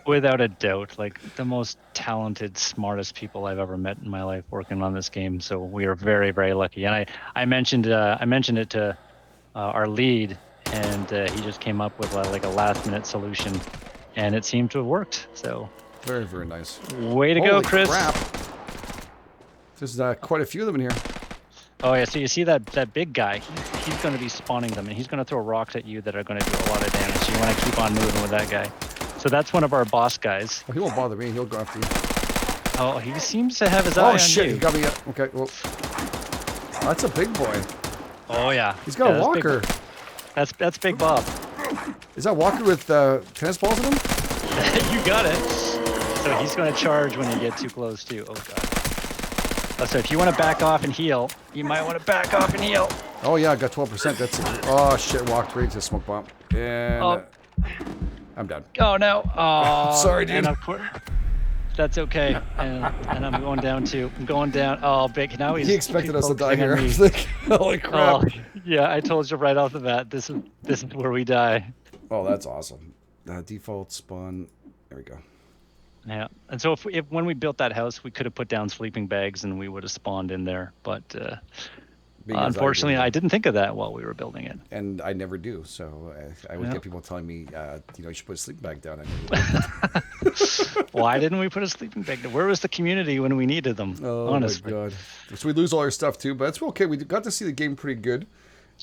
Without a doubt, like the most talented, smartest people I've ever met in my life working on this game. So we are very, very lucky. And I mentioned it to our lead, and he just came up with like a last-minute solution, and it seemed to have worked. So very, very nice. Way to go, Chris. Crap. There's quite a few of them in here. Oh yeah, so you see that big guy, he's going to be spawning them, and he's going to throw rocks at you that are going to do a lot of damage. So you want to keep on moving with that guy. So that's one of our boss guys. Well, he won't bother me. He'll go after you. Oh, he seems to have his eye on you. Oh shit, he got me. Okay, well, that's a big boy. Oh yeah. He's got a walker. That's Big Bob. Is that walker with tennis balls in him? You got it. So he's going to charge when you get too close too. Oh god. So if you want to back off and heal, you might want to back off and heal. Oh yeah, I got 12%. That's oh shit, walked right into a smoke bomb. And I'm done. Oh no. Oh, sorry, dude. And of course, that's okay. And I'm going down too. I'm going down. Oh, big. Now he expected us to die here. Holy crap. Oh, yeah, I told you right off the bat. This is where we die. Oh, that's awesome. Default spawn. There we go. Yeah, and so if when we built that house, we could have put down sleeping bags and we would have spawned in there. But unfortunately, I didn't think of that while we were building it. And I never do. So I would get people telling me, you should put a sleeping bag down. Why didn't we put a sleeping bag down? Where was the community when we needed them? Oh, honestly. My God. So we lose all our stuff too, but it's okay. We got to see the game pretty good.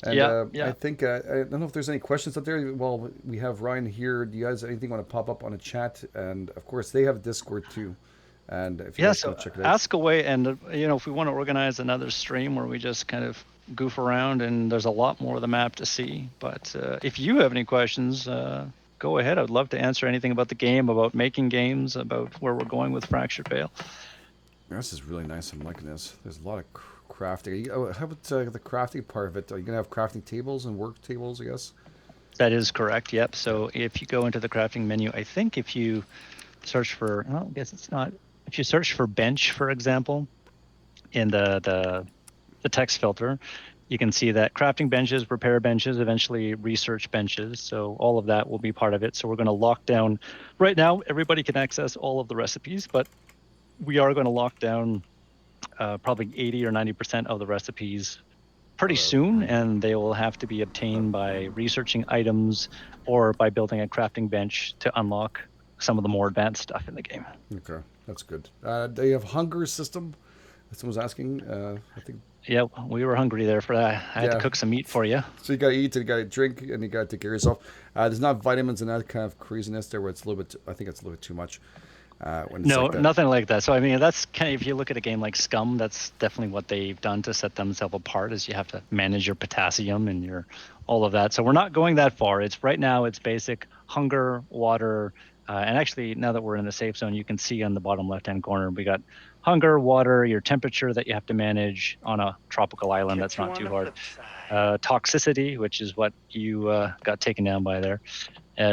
And I think, I don't know if there's any questions up there. Well, we have Ryan here. Do you guys anything want to pop up on a chat? And of course, they have Discord too. And if you guys want to check it out. Ask away. And, if we want to organize another stream where we just kind of goof around, and there's a lot more of the map to see. But if you have any questions, go ahead. I'd love to answer anything about the game, about making games, about where we're going with Fractured Vale. This is really nice. I'm liking this. There's a lot of crafting. How about the crafting part of it? Are you gonna have crafting tables and work tables, I guess? That is correct. Yep. So if you go into the crafting menu, I think if you search for, I guess it's not. If you search for bench, for example, in the text filter, you can see that crafting benches, repair benches, eventually research benches. So all of that will be part of it. So we're going to lock down. Right now, everybody can access all of the recipes, but we are going to lock down probably 80 or 90% of the recipes pretty soon, and they will have to be obtained by researching items or by building a crafting bench to unlock some of the more advanced stuff in the game. Okay, that's good. Do you have hunger system? Someone's asking. I think. Yeah, we were hungry there for that. I had to Yeah. cook some meat for you. So you got to eat, and you got to drink, and you got to take care of yourself. There's not vitamins and that kind of craziness there, where it's a little bit. I think it's a little bit too much when it's No, like that. nothing like that. So I mean, that's kind of, if you look at a game like Scum, that's definitely what they've done to set themselves apart. Is you have to manage your potassium and your all of that. So we're not going that far. It's right now. It's basic hunger, water, and actually now that we're in the safe zone, you can see on the bottom left-hand corner we got hunger, water, your temperature that you have to manage on a tropical island. That's not too hard. Toxicity, which is what you got taken down by there.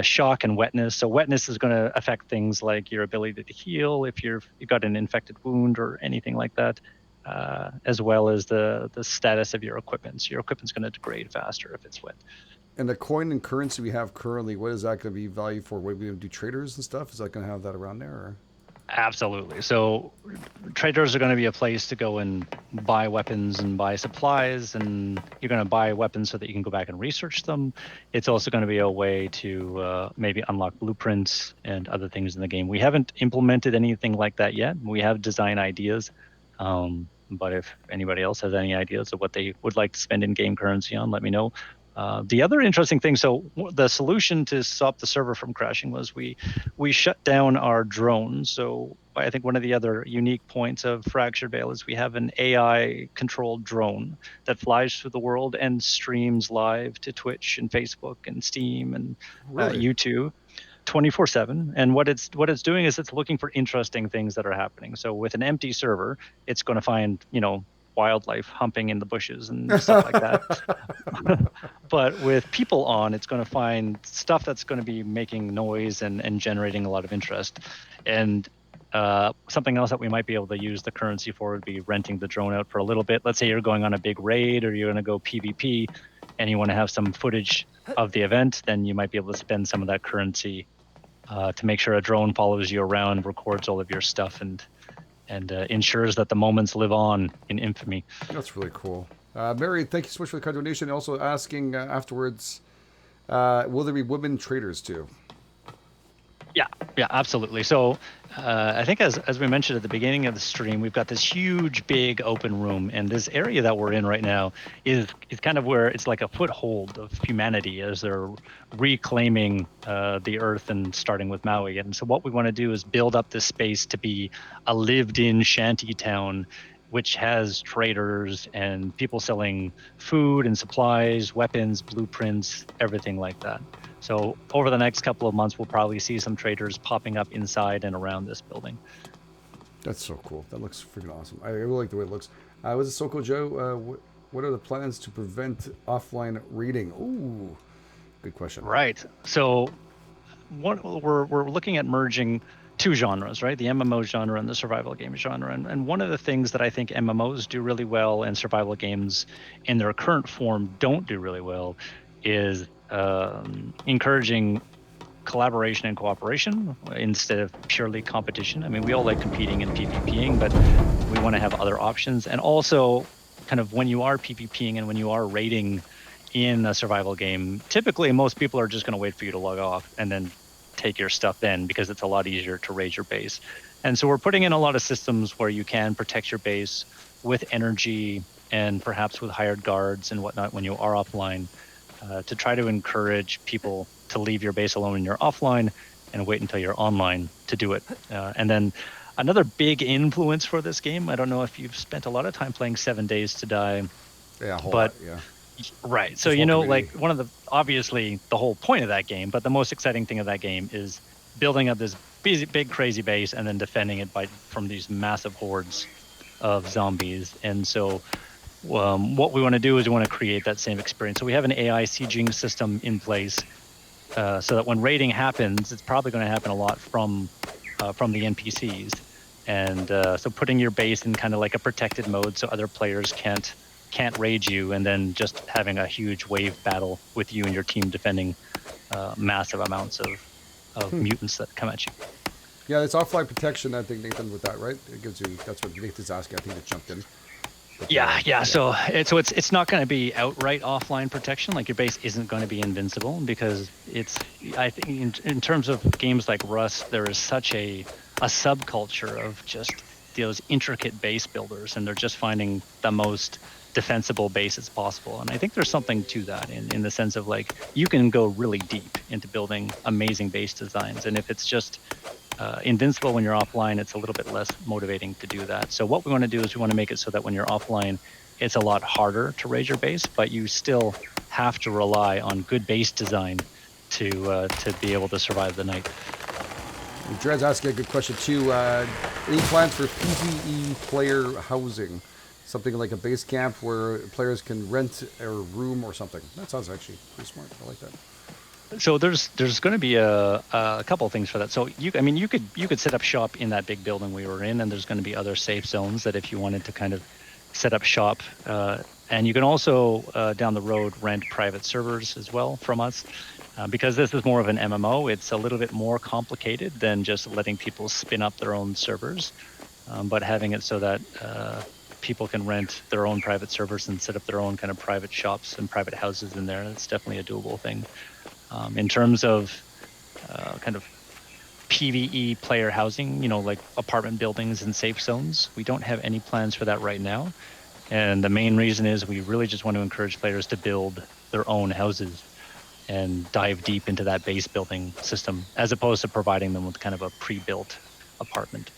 Shock and wetness. So wetness is going to affect things like your ability to heal if you got an infected wound or anything like that, as well as the status of your equipment. So your equipment's going to degrade faster if it's wet. And the coin and currency we have currently, what is that going to be value for? What are we going to do, traders and stuff? Is that going to have that around there? Or? Absolutely. So traders are going to be a place to go and buy weapons and buy supplies, and you're going to buy weapons so that you can go back and research them. It's also going to be a way to maybe unlock blueprints and other things in the game. We haven't implemented anything like that yet. We have design ideas, but if anybody else has any ideas of what they would like to spend in game currency on, let me know. The other interesting thing, so the solution to stop the server from crashing was we shut down our drones. So I think one of the other unique points of Fractured Veil is we have an AI controlled drone that flies through the world and streams live to Twitch and Facebook and Steam and Really? YouTube 24/7. And what it's doing is it's looking for interesting things that are happening. So with an empty server, it's going to find, wildlife humping in the bushes and stuff like that. But with people on, it's going to find stuff that's going to be making noise and generating a lot of interest. And something else that we might be able to use the currency for would be renting the drone out for a little bit. Let's say you're going on a big raid or you're going to go PvP and you want to have some footage of the event, then you might be able to spend some of that currency to make sure a drone follows you around, records all of your stuff, and ensures that the moments live on in infamy. That's really cool. Mary, thank you so much for the kind donation. Also asking afterwards, will there be women traders too? Yeah, absolutely. So I think as we mentioned at the beginning of the stream, we've got this huge, big open room, and this area that we're in right now is kind of where it's like a foothold of humanity as they're reclaiming the earth and starting with Maui. And so what we want to do is build up this space to be a lived-in shanty town, which has traders and people selling food and supplies, weapons, blueprints, everything like that. So over the next couple of months, we'll probably see some traders popping up inside and around this building. That's so cool. That looks freaking awesome. I really like the way it looks. Was it Soko Joe? What are the plans to prevent offline reading? Ooh, good question. Right. So what we're looking at merging two genres, right? The MMO genre and the survival game genre. And one of the things that I think MMOs do really well and survival games in their current form don't do really well is encouraging collaboration and cooperation instead of purely competition. I mean, we all like competing and PvPing, but we want to have other options. And also, kind of when you are PvPing and when you are raiding in a survival game, typically most people are just going to wait for you to log off and then take your stuff in because it's a lot easier to raid your base. And so we're putting in a lot of systems where you can protect your base with energy and perhaps with hired guards and whatnot when you are offline, to try to encourage people to leave your base alone when you're offline and wait until you're online to do it. And then another big influence for this game, I don't know if you've spent a lot of time playing 7 Days to Die. Yeah, a whole but lot, yeah. Right. So, like one of the, obviously the whole point of that game, but the most exciting thing of that game is building up this big crazy base and then defending it from these massive hordes of zombies. And so what we want to do is we want to create that same experience. So we have an AI sieging system in place so that when raiding happens, it's probably going to happen a lot from the NPCs. And so putting your base in kind of like a protected mode so other players can't raid you, and then just having a huge wave battle with you and your team defending massive amounts of mutants that come at you. Yeah, it's offline protection. I think Nathan with that, right? It gives you. That's what Nathan's asking. I think it jumped in. But, yeah. So it's not going to be outright offline protection. Like your base isn't going to be invincible because I think in terms of games like Rust, there is such a subculture of just those intricate base builders, and they're just finding the most defensible base as possible. And I think there's something to that in the sense of like you can go really deep into building amazing base designs. And if it's just invincible when you're offline, it's a little bit less motivating to do that. So what we want to do is we want to make it so that when you're offline, it's a lot harder to raise your base, but you still have to rely on good base design to be able to survive the night. Dred's asking a good question too. Any plans for PvE player housing? Something like a base camp where players can rent a room or something. That sounds actually pretty smart. I like that. So there's going to be a couple of things for that. So you could set up shop in that big building we were in, and there's going to be other safe zones that if you wanted to kind of set up shop, and you can also down the road rent private servers as well from us. Because this is more of an MMO, it's a little bit more complicated than just letting people spin up their own servers, but having it so that people can rent their own private servers and set up their own kind of private shops and private houses in there. That's definitely a doable thing. In terms of kind of PvE player housing, like apartment buildings and safe zones, we don't have any plans for that right now. And the main reason is we really just want to encourage players to build their own houses and dive deep into that base building system, as opposed to providing them with kind of a pre-built apartment.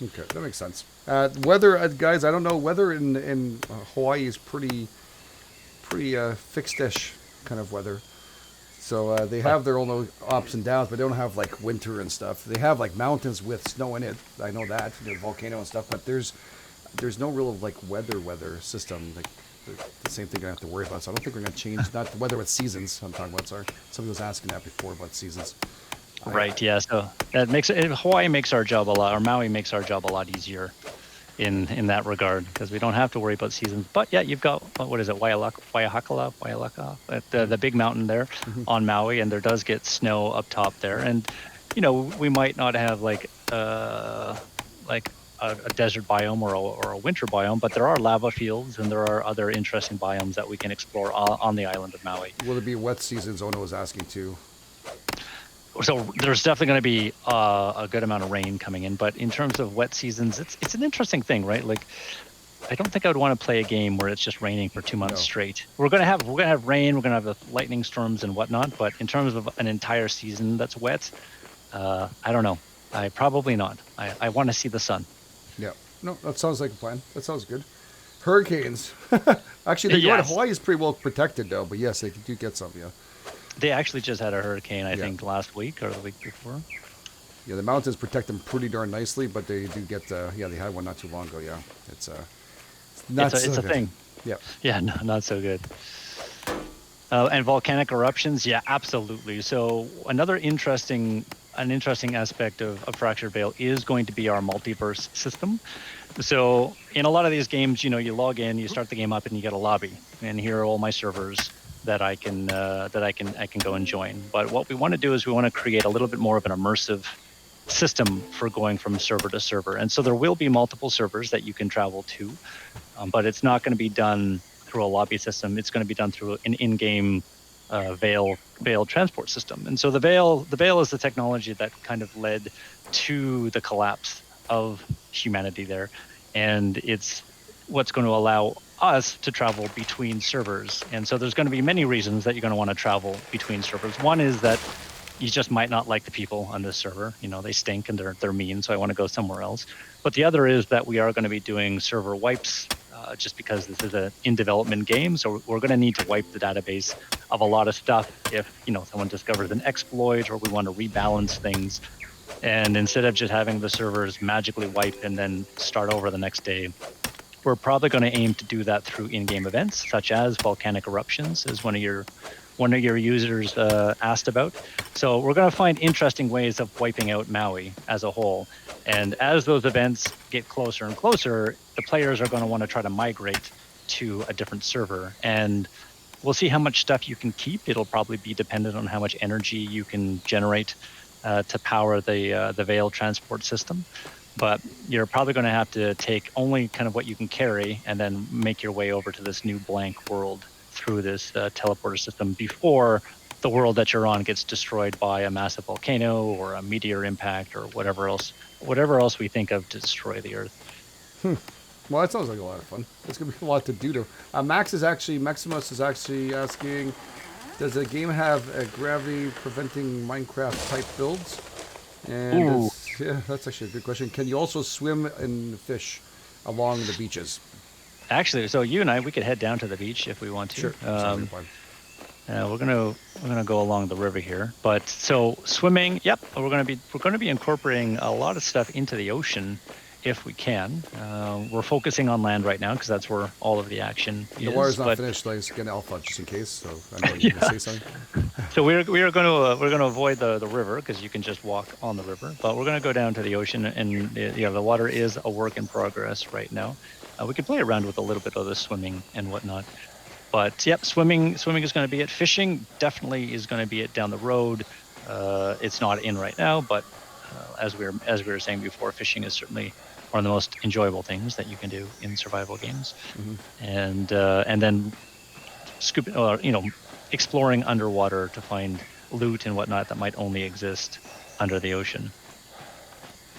Okay, that makes sense. Weather, guys, I don't know. Weather in Hawaii is pretty fixed-ish kind of weather. So they have their own ups and downs, but they don't have like winter and stuff. They have like mountains with snow in it. I know that, the volcano and stuff. But there's no real like weather system. Like the same thing I have to worry about. So I don't think we're going to change. Not the weather with seasons. I'm talking about. Sorry, somebody was asking that before about seasons. Right. Yeah. So that makes Hawaii makes our job a lot, or Maui makes our job a lot easier in that regard, because we don't have to worry about seasons. But yeah, you've got, what is it, Waiahakala, the big mountain there on Maui, and there does get snow up top there. And we might not have like a desert biome or a winter biome, but there are lava fields and there are other interesting biomes that we can explore on the island of Maui. Will there be wet seasons? Ono was asking too. So there's definitely going to be a good amount of rain coming in, but in terms of wet seasons, it's an interesting thing, right? Like, I don't think I would want to play a game where it's just raining for 2 months straight. We're gonna have rain, we're gonna have the lightning storms and whatnot, but in terms of an entire season that's wet, I don't know. I probably not. I want to see the sun. Yeah, no, that sounds like a plan. That sounds good. Hurricanes. Actually, Hawaii is pretty well protected though, but yes, they do get some. Yeah. They actually just had a hurricane, I think, last week or the week before. Yeah, the mountains protect them pretty darn nicely, but they do get, they had one not too long ago, yeah. It's a thing. Yeah. Yeah, no, not so good. And volcanic eruptions, yeah, absolutely. So an interesting aspect of Fractured Veil is going to be our multiverse system. So in a lot of these games, you log in, you start the game up, and you get a lobby, and here are all my servers that I can go and join. But what we want to do is we want to create a little bit more of an immersive system for going from server to server. And so there will be multiple servers that you can travel to, but it's not going to be done through a lobby system. It's going to be done through an in-game Veil transport system. And so the Veil is the technology that kind of led to the collapse of humanity there, and it's what's going to allow us to travel between servers. And so there's going to be many reasons that you're going to want to travel between servers. One is that you just might not like the people on this server. They stink and they're mean, so I want to go somewhere else. But the other is that we are going to be doing server wipes, just because this is an in-development game. So we're going to need to wipe the database of a lot of stuff if someone discovers an exploit or we want to rebalance things. And instead of just having the servers magically wipe and then start over the next day, we're probably going to aim to do that through in-game events, such as volcanic eruptions, as one of your users asked about. So we're going to find interesting ways of wiping out Maui as a whole. And as those events get closer and closer, the players are going to want to try to migrate to a different server. And we'll see how much stuff you can keep. It'll probably be dependent on how much energy you can generate to power the Veil transport system. But you're probably going to have to take only kind of what you can carry and then make your way over to this new blank world through this teleporter system before the world that you're on gets destroyed by a massive volcano or a meteor impact or whatever else we think of to destroy the Earth. Well, that sounds like a lot of fun. It's gonna be a lot to do. To Maximus is actually asking, does the game have a gravity preventing Minecraft type builds? And yeah, that's actually a good question. Can you also swim and fish along the beaches? Actually, so you and I, we could head down to the beach if we want to. Sure. Sounds like we're gonna go along the river here. But so swimming, yep, we're gonna be incorporating a lot of stuff into the ocean if we can. We're focusing on land right now because that's where all of the action is. The water's not finished. Let's get alpha just in case. So I know you're gonna say something. So we're going to avoid the river because you can just walk on the river. But we're going to go down to the ocean, and the water is a work in progress right now. We can play around with a little bit of the swimming and whatnot. But yep, swimming is going to be it. Fishing definitely is going to be it down the road. It's not in right now, but as we were saying before, fishing is certainly one of the most enjoyable things that you can do in survival games. Mm-hmm. And then scooping, exploring underwater to find loot and whatnot that might only exist under the ocean.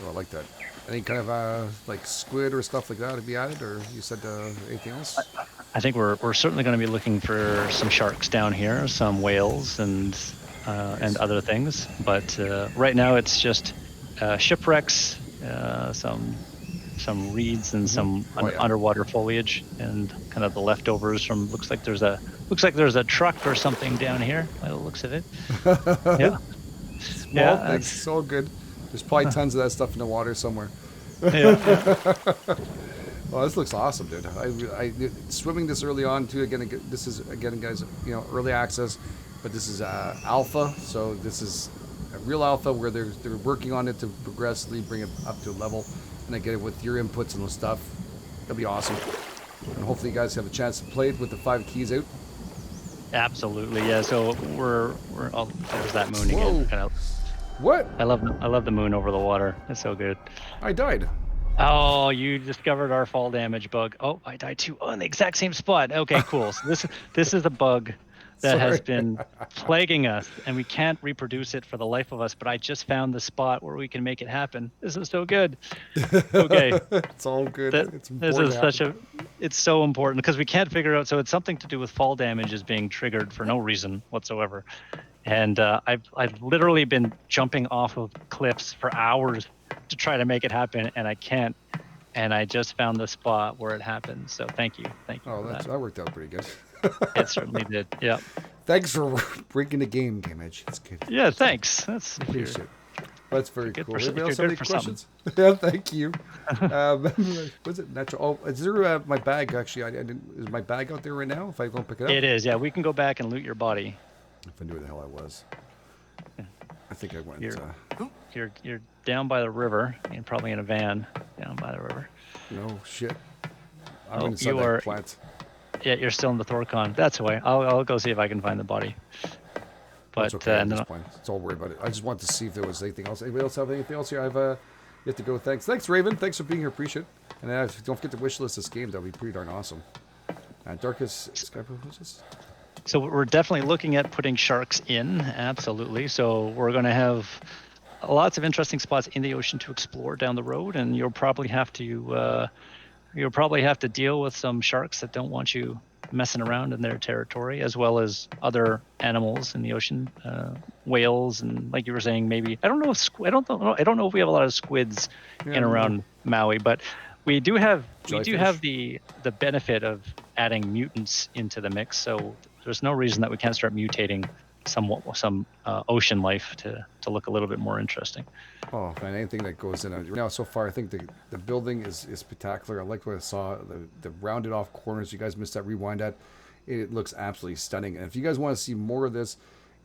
Oh, I like that. Any kind of like squid or stuff like that to be added, or you said anything else? I think we're certainly going to be looking for some sharks down here, some whales, and other things. But right now it's just shipwrecks, some reeds, and some underwater foliage, and kind of the leftovers from. Looks like there's a truck or something down here by the looks of it. Yeah. Small things, so good. There's probably tons of that stuff in the water somewhere. Yeah. Well, this looks awesome, dude. I swimming this early on too. Again, this is guys, early access, but this is alpha. So this is a real alpha where they're working on it to progressively bring it up to a level, and I get it with your inputs and stuff. That'll be awesome. And hopefully you guys have a chance to play it with the 5 keys out. Absolutely, yeah. So we're oh, there's that moon again. Kind of. What? I love the moon over the water. It's so good. I died. Oh, you discovered our fall damage bug. Oh, I died too. Oh, in the exact same spot. Okay, cool. So this is a bug that has been plaguing us, and we can't reproduce it for the life of us. But I just found the spot where we can make it happen. This is so good. Okay, it's all good. It's so important because we can't figure out. So it's something to do with fall damage is being triggered for no reason whatsoever. And I've literally been jumping off of cliffs for hours to try to make it happen, and I can't. And I just found the spot where it happened. So thank you. Oh, that worked out pretty good. It certainly did. Yeah. Thanks for breaking the GameEdged. That's good. Yeah, thanks. That's That's very cool. Anybody else have any questions? Yeah, thank you. Was it natural? Oh, is there my bag? Actually, I didn't. Is my bag out there right now? If I go pick it up, it is. Yeah, we can go back and loot your body. If I knew where the hell I was, I think I went. You're down by the river, and probably in a van down by the river. No shit. I'm inside that plant. Yeah, you're still in the Thorcon. That's the way. I'll go see if I can find the body. But it's okay at this point. It's all worried about it. I just wanted to see if there was anything else. Anybody else have anything else here? You have to go. Thanks, Raven. Thanks for being here. Appreciate it. And don't forget to wishlist this game. That'll be pretty darn awesome. Darkest Skype. Who's this? So we're definitely looking at putting sharks in. Absolutely. So we're going to have lots of interesting spots in the ocean to explore down the road, and you'll probably have to deal with some sharks that don't want you messing around in their territory, as well as other animals in the ocean, whales, and like you were saying, maybe I don't know if we have a lot of squids in around Maui, but we do have the benefit of adding mutants into the mix. So there's no reason that we can't start mutating some ocean life to look a little bit more interesting. Oh man, anything that goes in now so far, I think the building is spectacular. I like what I saw, the rounded off corners. You guys missed that rewind at. It looks absolutely stunning. And if you guys want to see more of this,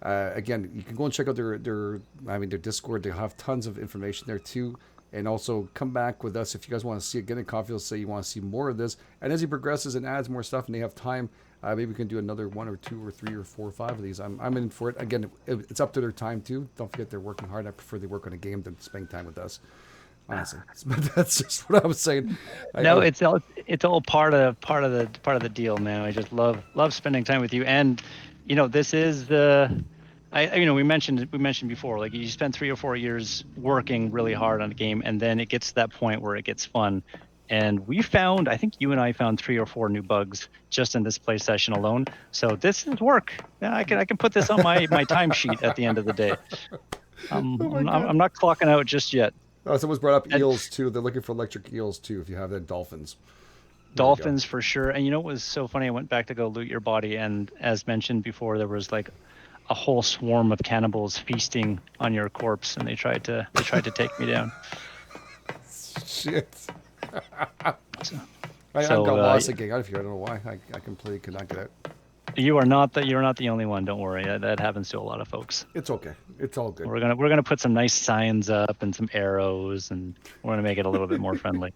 again, you can go and check out their Discord. They have tons of information there too. And also come back with us if you guys want to see it. Get in coffee. Say you want to see more of this. And as he progresses and adds more stuff, and they have time, maybe we can do another 1 or 2 or 3 or 4 or 5 of these. I'm in for it. Again, it's up to their time too. Don't forget they're working hard. I prefer they work on a game than spending time with us. Honestly, but that's just what I was saying. It's all part of the deal, man. I just love spending time with you, and this is the. We mentioned before, like you spend 3 or 4 years working really hard on a game, and then it gets to that point where it gets fun, And we found, I think you and I found 3 or 4 new bugs just in this play session alone. So this is work. Yeah, I can put this on my timesheet at the end of the day. Oh my God. I'm not clocking out just yet. Someone's brought up And eels too. They're looking for electric eels too. If you have that, dolphins. There we go. dolphins for sure. And you know what was so funny? I went back to go loot your body, and as mentioned before, there was like a whole swarm of cannibals feasting on your corpse, and they tried to take me down. Shit. So, I got lost again. I don't know why. I completely could not get out. You're not the only one. Don't worry. That happens to a lot of folks. It's okay. It's all good. We're gonna put some nice signs up and some arrows, and we're gonna make it a little bit more friendly.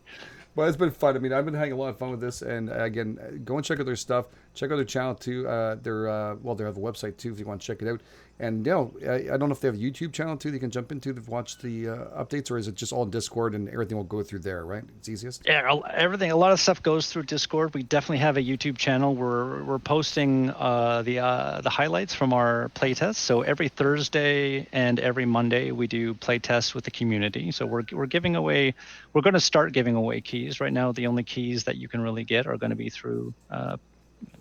But it's been fun. I mean, I've been having a lot of fun with this, and again, go and check out their stuff. Check out their channel too. They have the website too if you want to check it out. And I don't know if they have a YouTube channel too that you can jump into to watch the updates, or is it just all Discord and everything will go through there? Right, it's easiest. Yeah, everything. A lot of stuff goes through Discord. We definitely have a YouTube channel. We're posting the highlights from our playtests. So every Thursday and every Monday we do playtests with the community. So we're giving away. We're going to start giving away keys. Right now, the only keys that you can really get are going to be through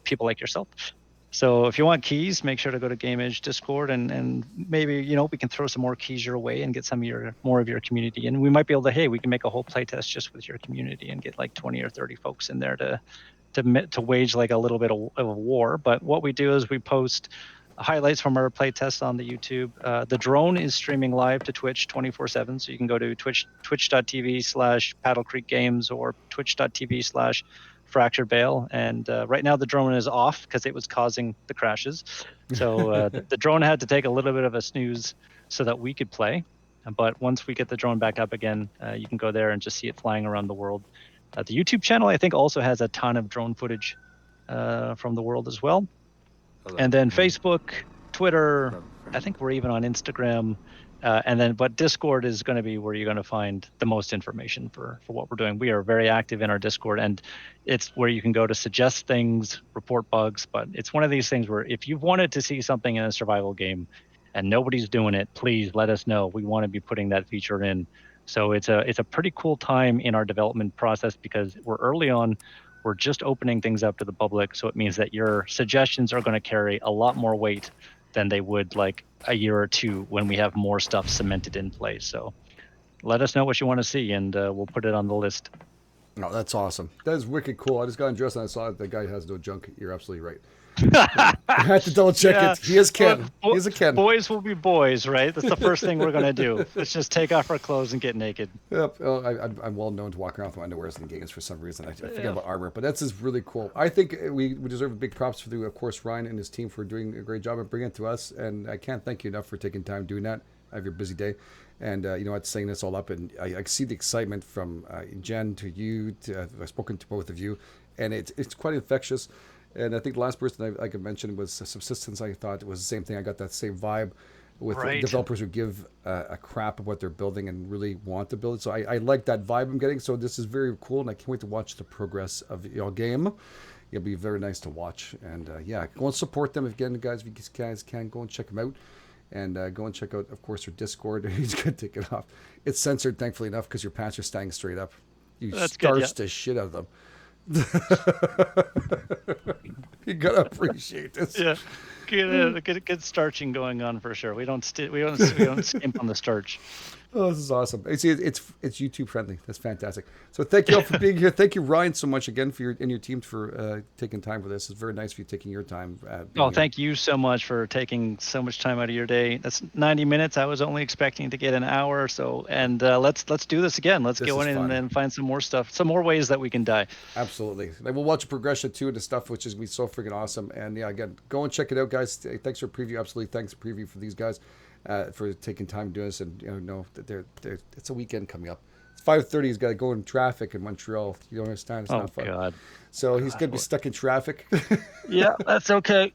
people like yourself. So if you want keys, make sure to go to GameEdged Discord, and maybe we can throw some more keys your way and get some of more of your community. And we might be able to, hey, we can make a whole playtest just with your community and get like 20 or 30 folks in there to wage like a little bit of a war. But what we do is we post highlights from our playtest on the YouTube. The drone is streaming live to Twitch 24/7, so you can go to twitch.tv/Paddle Creek Games or twitch.tv/Fractured Bale. And right now the drone is off because it was causing the crashes. So the drone had to take a little bit of a snooze so that we could play. But once we get the drone back up again, you can go there and just see it flying around the world. The YouTube channel, I think, also has a ton of drone footage from the world as well. And then Facebook, Twitter, I think we're even on Instagram. But Discord is going to be where you're going to find the most information for what we're doing. We are very active in our Discord, and it's where you can go to suggest things, report bugs. But it's one of these things where if you've wanted to see something in a survival game and nobody's doing it, please let us know. We want to be putting that feature in. So it's a pretty cool time in our development process because we're early on. We're just opening things up to the public. So it means that your suggestions are going to carry a lot more weight than they would like a year or two when we have more stuff cemented in place. So let us know what you want to see, and we'll put it on the list. Oh, that's awesome. That is wicked cool. I just got undressed and I saw the guy has no junk. You're absolutely right. I had to double check it. He is Ken. He is a Ken. Boys will be boys, right? That's the first thing we're going to do. Let's just take off our clothes and get naked. Yep. I'm well known to walk around with my underwear in games for some reason. I forget about armor, but that's just really cool. I think we deserve big props for of course, Ryan and his team for doing a great job of bringing it to us. And I can't thank you enough for taking time doing that. I have your busy day. And, setting this all up. And I see the excitement from Jen to you. I've spoken to both of you. And it's quite infectious. And I think the last person I could mention was Subsistence. I thought it was the same thing. I got that same vibe with developers who give a crap of what they're building and really want to build it. So I like that vibe I'm getting. So this is very cool, and I can't wait to watch the progress of your game. It'll be very nice to watch. And go and support them again, guys. If you guys can, go and check them out. And go and check out, of course, their Discord. He's going to take it off. It's censored, thankfully enough, because your pants are standing straight up. You starch the shit out of them. You gotta appreciate this. Yeah, good starching going on for sure. We don't skimp on the starch. Oh, this is awesome. It's YouTube friendly. That's fantastic. So thank you all for being here. Thank you, Ryan, so much again for your team for taking time for this. It's very nice for you taking your time. Thank you so much for taking so much time out of your day. That's 90 minutes. I was only expecting to get an hour or so. And let's do this again. Let's go in and then find some more stuff, some more ways that we can die. Absolutely. And we'll watch a progression too into stuff, which is be so freaking awesome. And again, go and check it out, guys. Thanks for preview. Absolutely, thanks for preview for these guys. For taking time to do this, and know that it's a weekend coming up. It's 5:30. He's got to go in traffic in Montreal. You don't understand? It's not fun. God. So he's going to be stuck in traffic. Yeah, that's okay.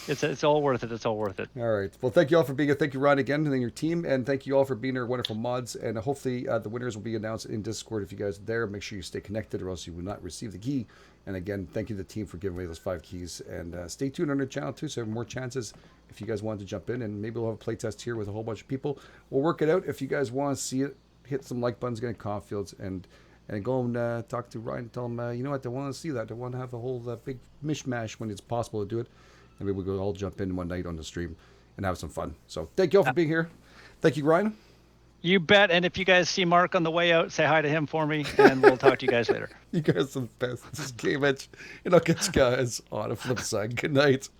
It's all worth it. It's all worth it. All right. Well, thank you all for being here. Thank you, Ryan, again, and your team, and thank you all for being our wonderful mods. And hopefully the winners will be announced in Discord. If you guys are there, make sure you stay connected, or else you will not receive the key. And again, thank you to the team for giving away those 5 keys. And stay tuned on our channel too, so more chances if you guys want to jump in. And maybe we'll have a playtest here with a whole bunch of people. We'll work it out. If you guys want to see it, hit some like buttons, get in Caulfields, and and go and talk to Ryan. Tell him, you know what, they want to see that. They want to have a whole big mishmash when it's possible to do it. And maybe we'll all jump in one night on the stream and have some fun. So thank you all for being here. Thank you, Ryan. You bet. And if you guys see Mark on the way out, say hi to him for me, and we'll talk to you guys later. You guys are the best. This is GameEdged, and I'll catch you guys on the flip side. Good night.